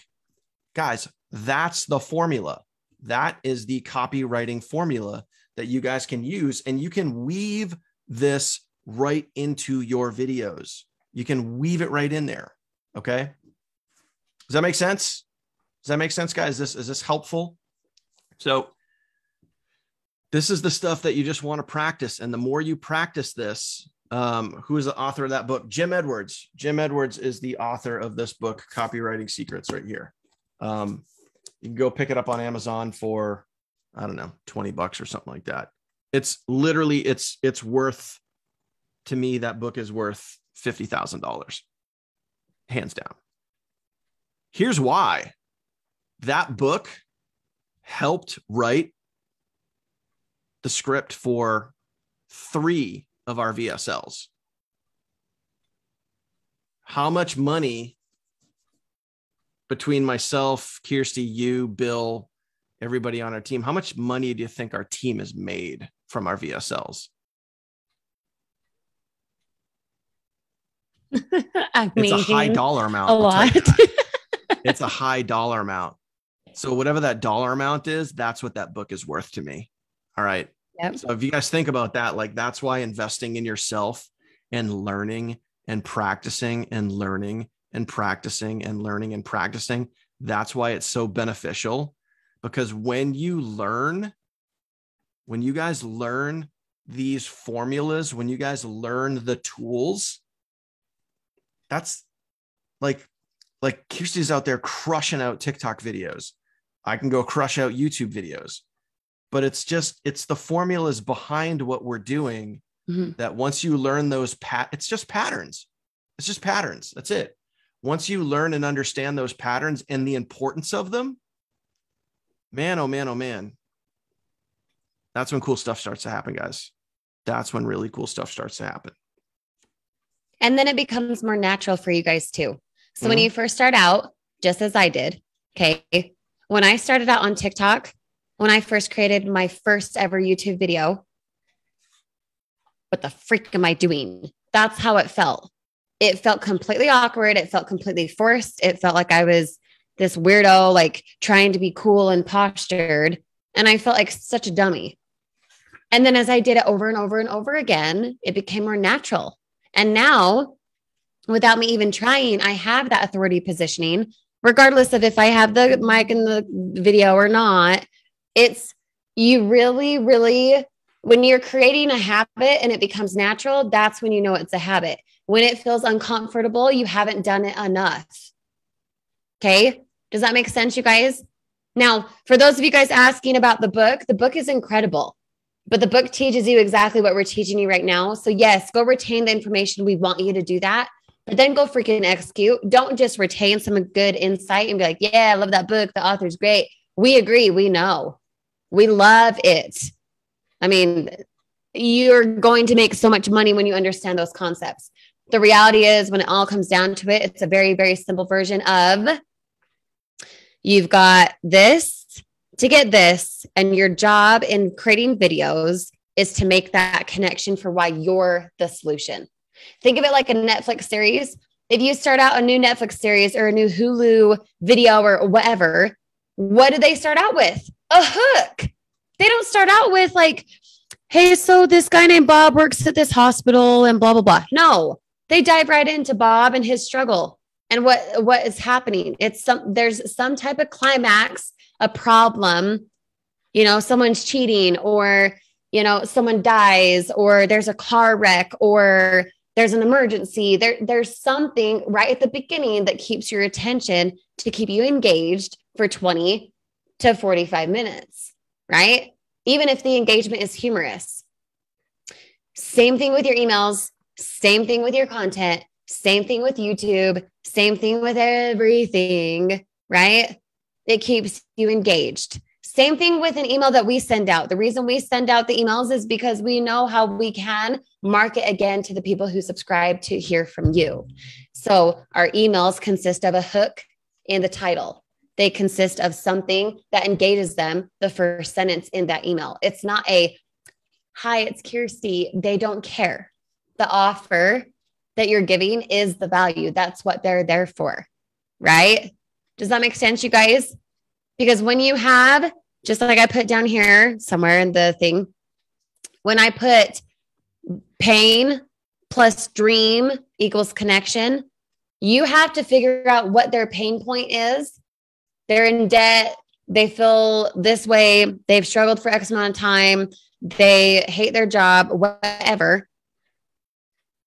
[SPEAKER 1] Guys, that's the formula. That is the copywriting formula that you guys can use. And you can weave this right into your videos. You can weave it right in there. Okay. Does that make sense? Does that make sense, guys? Is this helpful? So this is the stuff that you just want to practice. And the more you practice this, who is the author of that book? Jim Edwards. Jim Edwards is the author of this book, Copywriting Secrets, right here. You can go pick it up on Amazon for, I don't know, $20 or something like that. It's literally, it's worth, to me, that book is worth $50,000, hands down. Here's why. That book helped write the script for 3 of our VSLs. How much money between myself, Kirsty, you, Bill, everybody on our team, how much money do you think our team has made from our VSLs? It's a high dollar amount.
[SPEAKER 2] A lot.
[SPEAKER 1] It's a high dollar amount. So whatever that dollar amount is, that's what that book is worth to me. All right.
[SPEAKER 2] Yep.
[SPEAKER 1] So if you guys think about that, like that's why investing in yourself and learning and practicing and learning and practicing and learning and practicing, that's why it's so beneficial. Because when you guys learn these formulas, when you guys learn the tools, that's like Kirsty's out there crushing out TikTok videos. I can go crush out YouTube videos. But it's the formulas behind what we're doing that once you learn those, it's just patterns. It's just patterns. That's it. Once you learn and understand those patterns and the importance of them, man, oh man, oh man. That's when cool stuff starts to happen, guys. That's when really cool stuff starts to happen.
[SPEAKER 2] And then it becomes more natural for you guys too. So when you first start out, just as I did, okay, when I started out on TikTok, when I first created my first ever YouTube video, what the freak am I doing? That's how it felt. It felt completely awkward. It felt completely forced. It felt like I was this weirdo, like trying to be cool and postured. And I felt like such a dummy. And then as I did it over and over and over again, it became more natural. And now, without me even trying, I have that authority positioning, regardless of if I have the mic in the video or not. It's you really, really, when you're creating a habit and it becomes natural, that's when you know it's a habit. When it feels uncomfortable, you haven't done it enough. Okay. Does that make sense, you guys? Now, for those of you guys asking about the book is incredible, but the book teaches you exactly what we're teaching you right now. So yes, go retain the information. We want you to do that. but then go freaking execute. Don't just retain some good insight and be like, yeah, I love that book. The author's great. We agree. We know. We love it. I mean, you're going to make so much money when you understand those concepts. The reality is, when it all comes down to it, it's a very, very simple version of you've got this to get this, and your job in creating videos is to make that connection for why you're the solution. Think of it like a Netflix series. If you start out a new Netflix series or a new Hulu video or whatever, what do they start out with? A hook. They don't start out with like, hey, so this guy named Bob works at this hospital and blah, blah, blah. No, they dive right into Bob and his struggle and what is happening. There's some type of climax, a problem, someone's cheating, or, someone dies, or there's a car wreck, or there's an emergency. There's something right at the beginning that keeps your attention to keep you engaged for 20 to 45 minutes, right? Even if the engagement is humorous. Same thing with your emails, same thing with your content, same thing with YouTube, same thing with everything, right? It keeps you engaged. Same thing with an email that we send out. The reason we send out the emails is because we know how we can market again to the people who subscribe to hear from you. So our emails consist of a hook in the title. They consist of something that engages them, the first sentence in that email. It's not a, hi, it's Kirsty. They don't care. The offer that you're giving is the value. That's what they're there for, right? Does that make sense, you guys? Because when you have, just like I put down here somewhere in the thing, when I put pain plus dream equals connection, you have to figure out what their pain point is. They're in debt. They feel this way. They've struggled for X amount of time. They hate their job, whatever.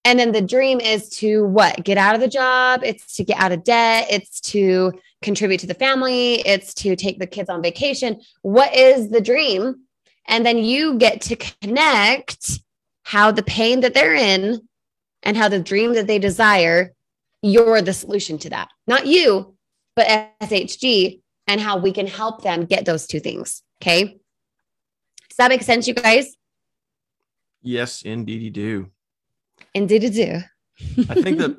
[SPEAKER 2] And then the dream is to what? Get out of the job. It's to get out of debt. It's to contribute to the family. It's to take the kids on vacation. What is the dream? And then you get to connect how the pain that they're in and how the dream that they desire, you're the solution to that. Not you, but SHG, and how we can help them get those two things. Okay. Does that make sense, you guys?
[SPEAKER 1] Yes, indeed you do.
[SPEAKER 2] Indeed you do.
[SPEAKER 1] I think that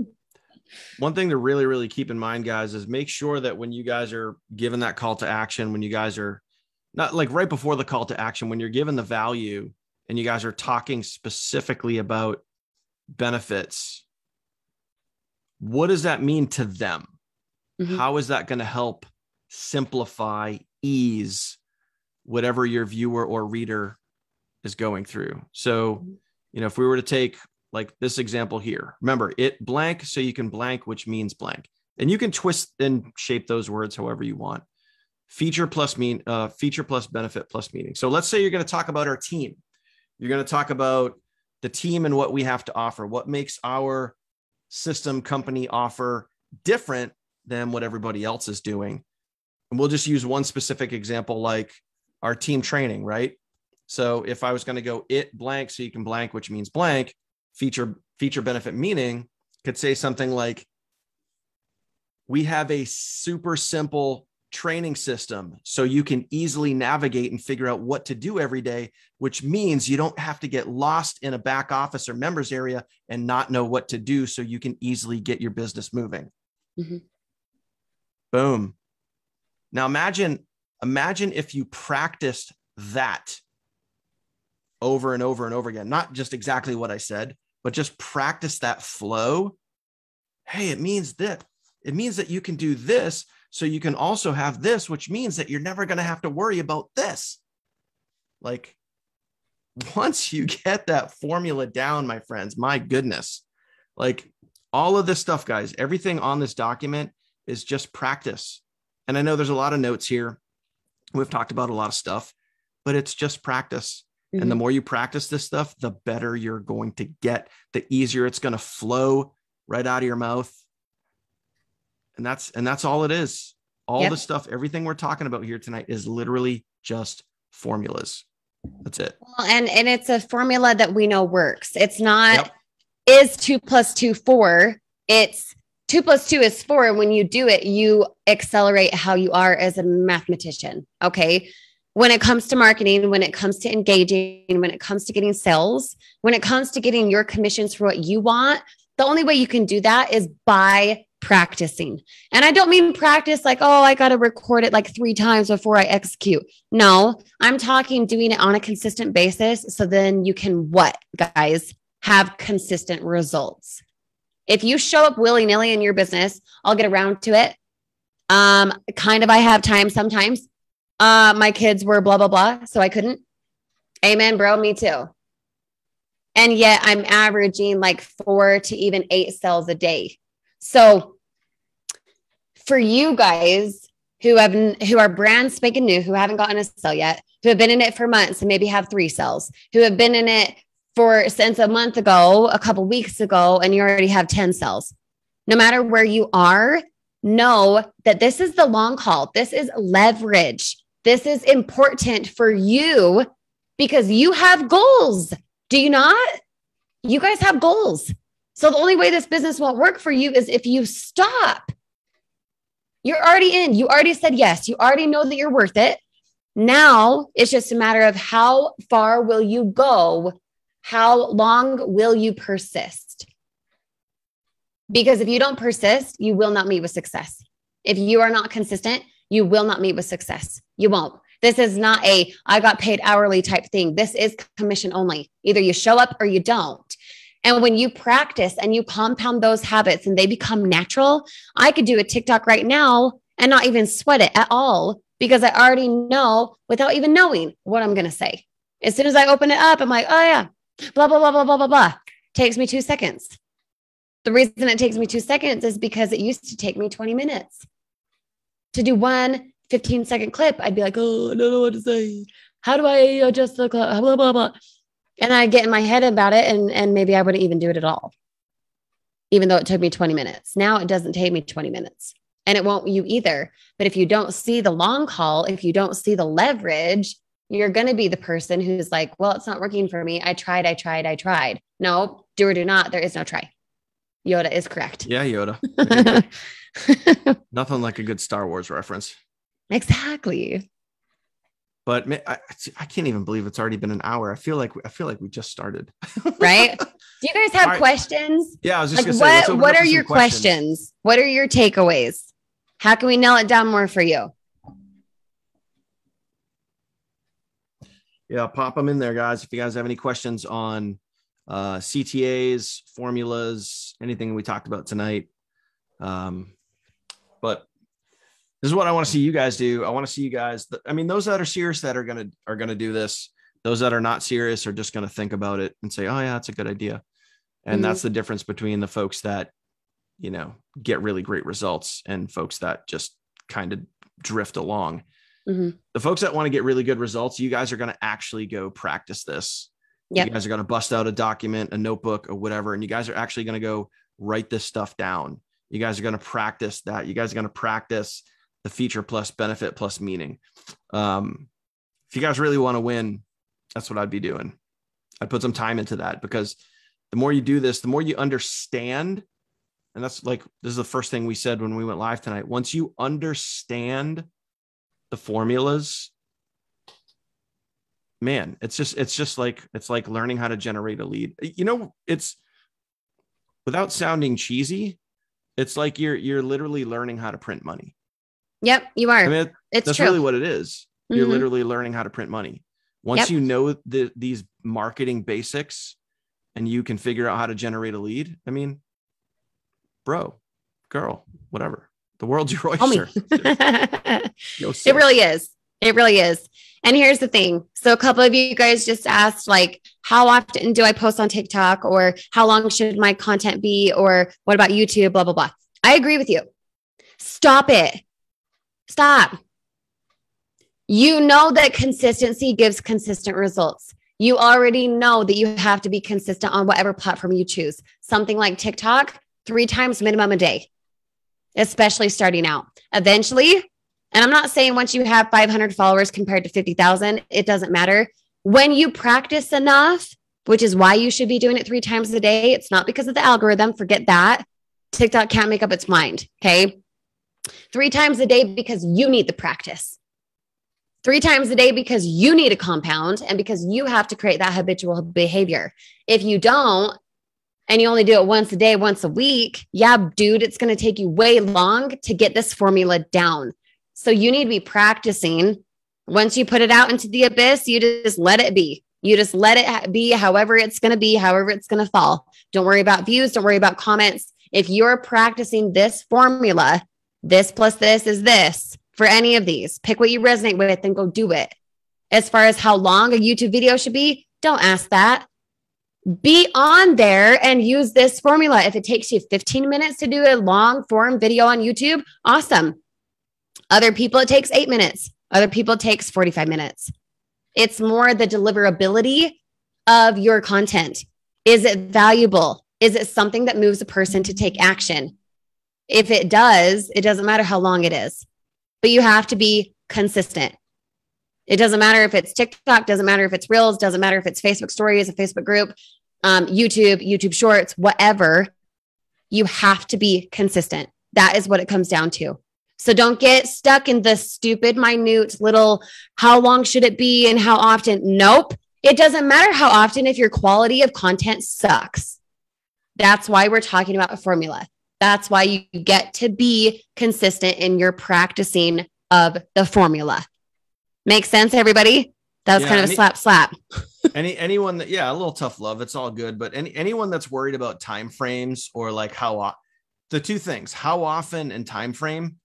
[SPEAKER 1] one thing to really, really keep in mind, guys, is make sure that when you guys are given that call to action, when you guys are not like right before the call to action, when you're given the value and you guys are talking specifically about benefits, what does that mean to them? Mm-hmm. How is that going to help simplify, ease whatever your viewer or reader is going through? So, if we were to take like this example here, remember it blank, so you can blank, which means blank, and you can twist and shape those words however you want. Feature plus benefit plus meaning. So let's say you're going to talk about our team. You're going to talk about the team and what we have to offer, what makes our system company offer different than what everybody else is doing. And we'll just use one specific example, like our team training, right? So if I was going to go it blank, so you can blank, which means blank, feature benefit meaning could say something like, we have a super simple training system so you can easily navigate and figure out what to do every day, which means you don't have to get lost in a back office or members area and not know what to do, so you can easily get your business moving. Mm-hmm. Boom. Now imagine if you practiced that over and over and over again, not just exactly what I said, but just practice that flow. Hey, it means that you can do this, so you can also have this, which means that you're never going to have to worry about this. Like, once you get that formula down, my friends, my goodness, like all of this stuff, guys, everything on this document is just practice. And I know there's a lot of notes here. We've talked about a lot of stuff, but it's just practice. Mm-hmm. And the more you practice this stuff, the better you're going to get, the easier it's going to flow right out of your mouth. And that's all it is. All the stuff, everything we're talking about here tonight is literally just formulas. That's it.
[SPEAKER 2] Well, and it's a formula that we know works. It's not, is 2 + 2 4? It's 2 + 2 is 4. And when you do it, you accelerate how you are as a mathematician. Okay. When it comes to marketing, when it comes to engaging, when it comes to getting sales, when it comes to getting your commissions for what you want, the only way you can do that is by practicing. And I don't mean practice like, oh, I got to record it like 3 times before I execute. No, I'm talking doing it on a consistent basis. So then you can what, guys? Have consistent results. If you show up willy-nilly in your business, I'll get around to it. I have time sometimes. My kids were blah, blah, blah, so I couldn't. Amen, bro. Me too. And yet I'm averaging like 4 to even 8 sales a day. So for you guys who are brand spanking new, who haven't gotten a sale yet, who have been in it for months and maybe have 3 sales, who have been in it since a month ago, a couple weeks ago, and you already have 10 sales. No matter where you are, know that this is the long haul. This is leverage. This is important for you because you have goals. Do you not? You guys have goals. So the only way this business won't work for you is if you stop. You're already in. You already said yes. You already know that you're worth it. Now it's just a matter of how far will you go? How long will you persist? Because if you don't persist, you will not meet with success. If you are not consistent, you will not meet with success. You won't. This is not I got paid hourly type thing. This is commission only. Either you show up or you don't. And when you practice and you compound those habits and they become natural, I could do a TikTok right now and not even sweat it at all because I already know without even knowing what I'm going to say. As soon as I open it up, I'm like, oh yeah, blah, blah, blah, blah, blah, blah, blah. Takes me 2 seconds. The reason it takes me 2 seconds is because it used to take me 20 minutes to do one 15-second clip. I'd be like, oh, I don't know what to say. How do I adjust the clip? Blah, blah, blah. And I get in my head about it and maybe I wouldn't even do it at all, even though it took me 20 minutes. Now it doesn't take me 20 minutes and it won't you either. But if you don't see the long haul, if you don't see the leverage, you're going to be the person who's like, well, it's not working for me. I tried. No, do or do not. There is no try. Yoda is correct.
[SPEAKER 1] Yeah, Yoda. Nothing like a good Star Wars reference.
[SPEAKER 2] Exactly.
[SPEAKER 1] But I can't even believe it's already been an hour. I feel like we just started.
[SPEAKER 2] Right? Do you guys have questions?
[SPEAKER 1] Yeah, I was just
[SPEAKER 2] like,
[SPEAKER 1] going to say,
[SPEAKER 2] what are your questions? What are your takeaways? How can we nail it down more for you?
[SPEAKER 1] Yeah, pop them in there, guys. If you guys have any questions on CTAs, formulas, anything we talked about tonight. But this is what I want to see you guys do. I want to see you guys. Those that are serious that are gonna do this. Those that are not serious are just gonna think about it and say, "Oh yeah, that's a good idea." And that's the difference between the folks that, get really great results and folks that just kind of drift along. Mm-hmm. The folks that want to get really good results, you guys are going to actually go practice this. Yep. You guys are going to bust out a document, a notebook, or whatever, and you guys are actually going to go write this stuff down. You guys are going to practice that. You guys are going to practice the feature plus benefit plus meaning. If you guys really want to win, that's what I'd be doing. I'd put some time into that because the more you do this, the more you understand. And that's this is the first thing we said when we went live tonight. Once you understand the formulas, man, it's like learning how to generate a lead. It's without sounding cheesy. It's like you're literally learning how to print money.
[SPEAKER 2] Yep, you are.
[SPEAKER 1] That's true. Really what it is. Mm-hmm. You're literally learning how to print money. Once you know these marketing basics and you can figure out how to generate a lead, bro, girl, whatever. The world's your oyster.
[SPEAKER 2] It really is. It really is. And here's the thing. So a couple of you guys just asked, how often do I post on TikTok, or how long should my content be? Or what about YouTube? Blah, blah, blah. I agree with you. Stop it. Stop. You know that consistency gives consistent results. You already know that you have to be consistent on whatever platform you choose. Something like TikTok, 3 times minimum a day, especially starting out. Eventually, and I'm not saying once you have 500 followers compared to 50,000, it doesn't matter. When you practice enough, which is why you should be doing it 3 times a day, it's not because of the algorithm, forget that. TikTok can't make up its mind. Okay. 3 times a day because you need the practice. 3 times a day because you need a compound and because you have to create that habitual behavior. If you don't, and you only do it once a day, once a week, yeah, dude, it's going to take you way long to get this formula down. So you need to be practicing. Once you put it out into the abyss, you just let it be. You just let it be however it's going to be, however it's going to fall. Don't worry about views. Don't worry about comments. If you're practicing this formula, this plus this is this for any of these, pick what you resonate with and go do it. As far as how long a YouTube video should be, don't ask that. Be on there and use this formula. If it takes you 15 minutes to do a long form video on YouTube, awesome. Other people, it takes 8 minutes. Other people, it takes 45 minutes. It's more the deliverability of your content. Is it valuable? Is it something that moves a person to take action? If it does, it doesn't matter how long it is, but you have to be consistent. It doesn't matter if it's TikTok, doesn't matter if it's Reels, doesn't matter if it's Facebook Stories, a Facebook group, YouTube Shorts, whatever. You have to be consistent. That is what it comes down to. So don't get stuck in the stupid, minute little, how long should it be and how often? Nope. It doesn't matter how often if your quality of content sucks. That's why we're talking about a formula. That's why you get to be consistent in your practicing of the formula. Make sense, everybody? That was kind of a slap.
[SPEAKER 1] Anyone that, a little tough love, it's all good. But anyone that's worried about time frames or like the two things, how often and time frame,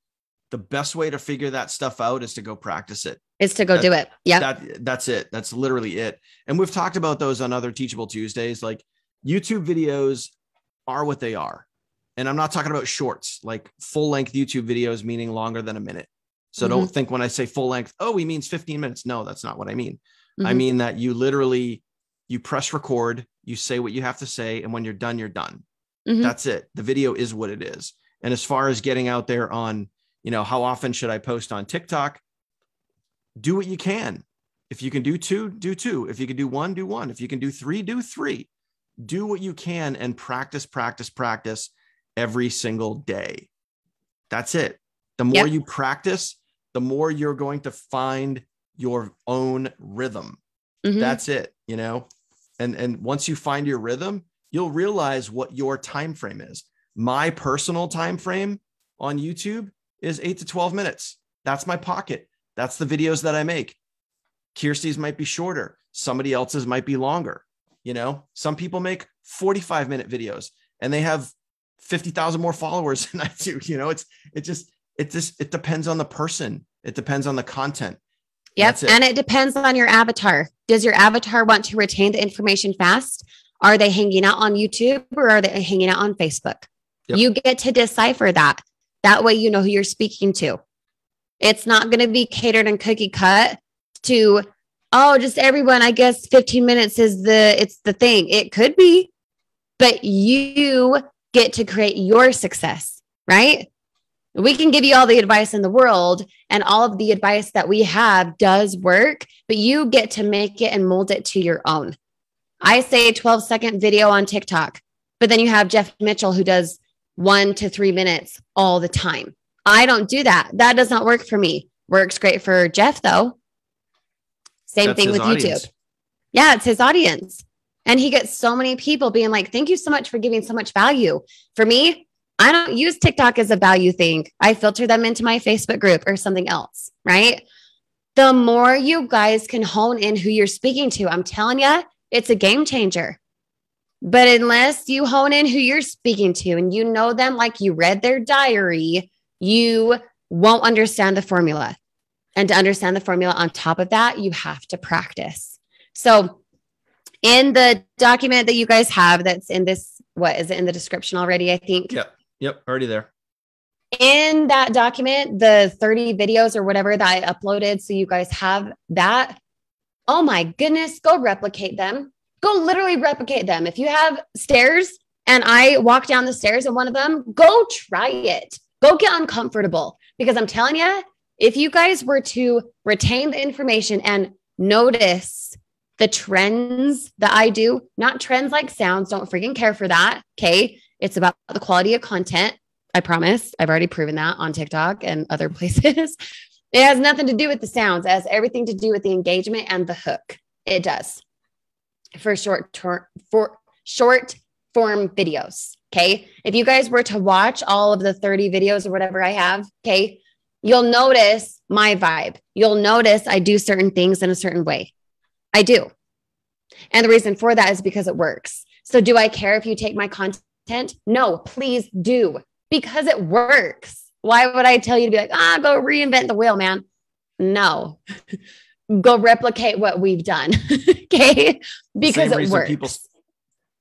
[SPEAKER 1] the best way to figure that stuff out is to go practice it.
[SPEAKER 2] Is to go do it. Yeah.
[SPEAKER 1] That's it. That's literally it. And we've talked about those on other Teachable Tuesdays. Like YouTube videos are what they are. And I'm not talking about shorts, like full length YouTube videos, meaning longer than a minute. So don't think when I say full length, oh, he means 15 minutes. No, that's not what I mean. I mean that you literally, you press record, you say what you have to say. And when you're done, you're done. That's it. The video is what it is. And as far as getting out there on, how often should I post on TikTok? Do what you can. If you can do 2, do 2. If you can do 1, do 1. If you can do 3, do 3. Do what you can and practice every single day. That's it. The more you practice, the more you're going to find your own rhythm. That's it, and once you find your rhythm, you'll realize what your time frame is. My personal time frame on YouTube is 8 to 12 minutes. That's my pocket. That's the videos that I make. Kirsty's might be shorter. Somebody else's might be longer. Some people make 45-minute videos and they have 50,000 more followers than I do. It depends on the person. It depends on the content.
[SPEAKER 2] Yep. And it depends on your avatar. Does your avatar want to retain the information fast? Are they hanging out on YouTube or are they hanging out on Facebook? Yep. You get to decipher that. That way, you know who you're speaking to. It's not going to be catered and cookie cut to, just everyone, I guess 15 minutes is the thing. It could be, but you get to create your success, right? We can give you all the advice in the world and all of the advice that we have does work, but you get to make it and mold it to your own. I say 12-second video on TikTok, but then you have Jeff Mitchell who does 1 to 3 minutes all the time. I don't do that. That does not work for me. Works great for Jeff though. That's thing with audience. YouTube. Yeah, it's his audience. And he gets so many people being like, thank you so much for giving so much value. For me, I don't use TikTok as a value thing. I filter them into my Facebook group or something else, right? The more you guys can hone in who you're speaking to, I'm telling you, it's a game changer. But unless you hone in who you're speaking to and you know them like you read their diary, you won't understand the formula. And to understand the formula on top of that, you have to practice. So in the document that you guys have, that's in this, what is it in the description already? I think.
[SPEAKER 1] Yep. Already there.
[SPEAKER 2] In that document, the 30 videos or whatever that I uploaded. So you guys have that. Oh my goodness. Go replicate them. Go literally replicate them. If you have stairs and I walk down the stairs in one of them, go try it. Go get uncomfortable. Because I'm telling you, if you guys were to retain the information and notice the trends that I do, not trends like sounds, don't freaking care for that. Okay. It's about the quality of content. I promise. I've already proven that on TikTok and other places. It has nothing to do with the sounds. It has everything to do with the engagement and the hook. It does for short form videos. Okay. If you guys were to watch all of the 30 videos or whatever I have, okay, you'll notice my vibe. You'll notice I do certain things in a certain way. I do. And the reason for that is because it works. So do I care if you take my content? No, please do, because it works. Why would I tell you to be like, go reinvent the wheel, man? No, go replicate what we've done. Okay. Because it works.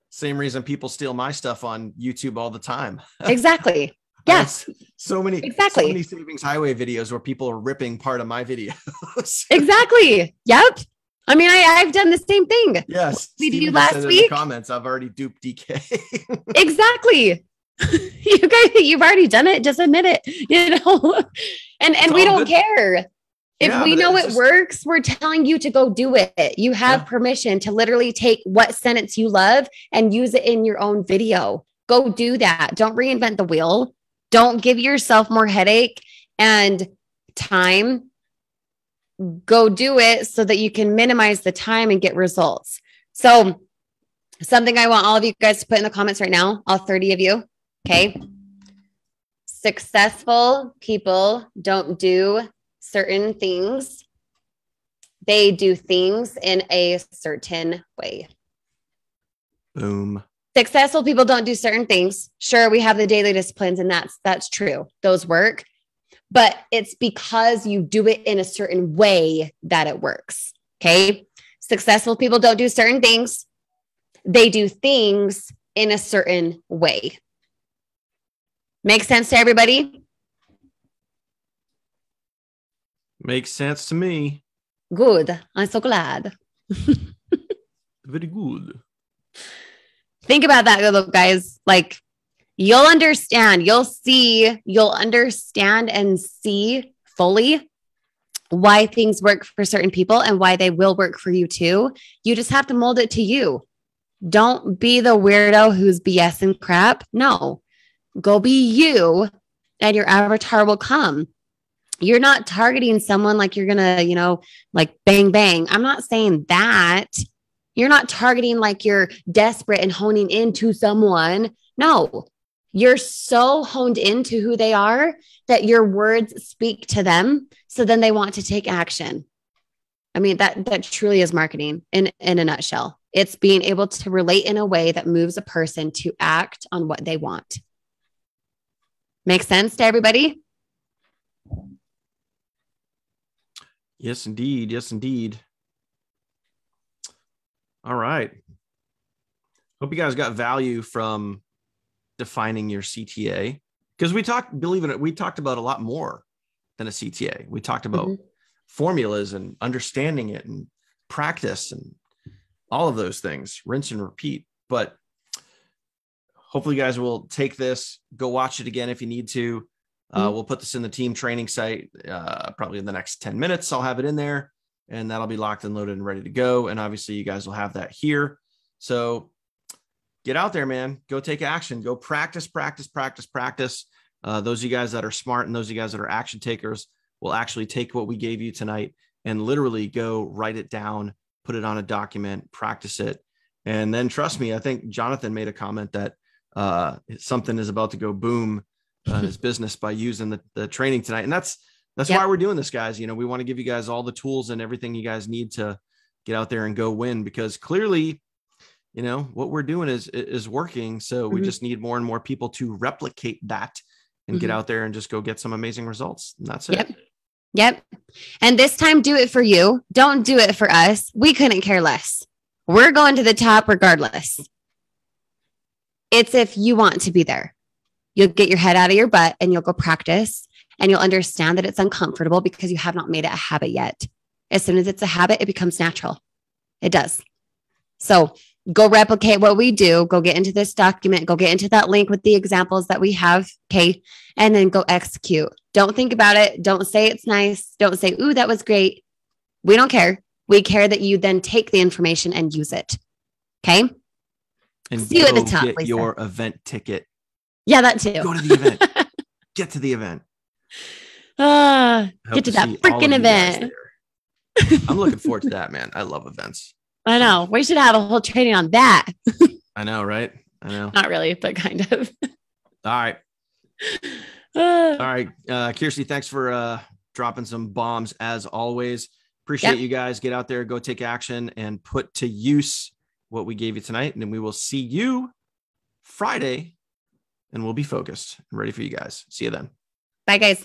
[SPEAKER 1] Same reason people steal my stuff on YouTube all the time.
[SPEAKER 2] Exactly. Yes.
[SPEAKER 1] So many Savings Highway videos where people are ripping part of my videos.
[SPEAKER 2] Exactly. Yep. I mean, I've done the same thing.
[SPEAKER 1] Yes.
[SPEAKER 2] We did you last week.
[SPEAKER 1] In the comments, I've already duped DK.
[SPEAKER 2] Exactly. You guys, you've already done it. Just admit it, and we don't care. If we know it works, we're telling you to go do it. You have permission to literally take what sentence you love and use it in your own video. Go do that. Don't reinvent the wheel. Don't give yourself more headache and time. Go do it so that you can minimize the time and get results. So something I want all of you guys to put in the comments right now, all 30 of you. Okay. Successful people don't do certain things. They do things in a certain way.
[SPEAKER 1] Boom.
[SPEAKER 2] Successful people don't do certain things. Sure, we have the daily disciplines, and that's true. Those work. But it's because you do it in a certain way that it works. Okay. Successful people don't do certain things. They do things in a certain way. Make sense to everybody?
[SPEAKER 1] Makes sense to me.
[SPEAKER 2] Good. I'm so glad.
[SPEAKER 1] Very good.
[SPEAKER 2] Think about that, guys. Like, you'll understand, you'll understand and see fully why things work for certain people and why they will work for you too. You just have to mold it to you. Don't be the weirdo who's BS and crap. No, go be you and your avatar will come. You're not targeting someone like you're going to, like bang, bang. I'm not saying that. You're not targeting like you're desperate and honing into someone. No, you're so honed into who they are that your words speak to them. So then they want to take action. I mean, that truly is marketing in a nutshell. It's being able to relate in a way that moves a person to act on what they want. Make sense to everybody?
[SPEAKER 1] Yes, indeed. Yes, indeed. All right. Hope you guys got value from defining your CTA, because we talked about a lot more than a CTA. We talked about formulas and understanding it and practice and all of those things, rinse and repeat. But hopefully you guys will take this, go watch it again if you need to. We'll put this in the team training site probably in the next 10 minutes. I'll have it in there and that'll be locked and loaded and ready to go. And obviously you guys will have that here. So get out there, man. Go take action. Go practice. Those of you guys that are smart and those of you guys that are action takers will actually take what we gave you tonight and literally go write it down, put it on a document, practice it. And then trust me, I think Jonathan made a comment that something is about to go boom in his business by using the training tonight. And that's why we're doing this, guys. We want to give you guys all the tools and everything you guys need to get out there and go win, because clearly, what we're doing is working. So we just need more and more people to replicate that and get out there and just go get some amazing results. And that's it.
[SPEAKER 2] Yep. And this time, do it for you. Don't do it for us. We couldn't care less. We're going to the top regardless. It's if you want to be there. You'll get your head out of your butt and you'll go practice, and you'll understand that it's uncomfortable because you have not made it a habit yet. As soon as it's a habit, it becomes natural. It does. So go replicate what we do. Go get into this document. Go get into that link with the examples that we have. Okay. And then go execute. Don't think about it. Don't say it's nice. Don't say, ooh, that was great. We don't care. We care that you then take the information and use it. Okay.
[SPEAKER 1] And
[SPEAKER 2] See you at the
[SPEAKER 1] go
[SPEAKER 2] top,
[SPEAKER 1] get
[SPEAKER 2] Lisa.
[SPEAKER 1] your event ticket.
[SPEAKER 2] Yeah, that too.
[SPEAKER 1] Go to the event. Get to the event.
[SPEAKER 2] Get to that
[SPEAKER 1] see all of
[SPEAKER 2] freaking
[SPEAKER 1] you guys
[SPEAKER 2] event.
[SPEAKER 1] there. I'm looking forward to that, man. I love events.
[SPEAKER 2] I know. We should have a whole training on that.
[SPEAKER 1] I know, right? I know.
[SPEAKER 2] Not really, but kind of.
[SPEAKER 1] All right. All right. Kirsty, thanks for dropping some bombs as always. Appreciate you guys. Get out there, go take action, and put to use what we gave you tonight. And then we will see you Friday, and we'll be focused and ready for you guys. See you then.
[SPEAKER 2] Bye, guys.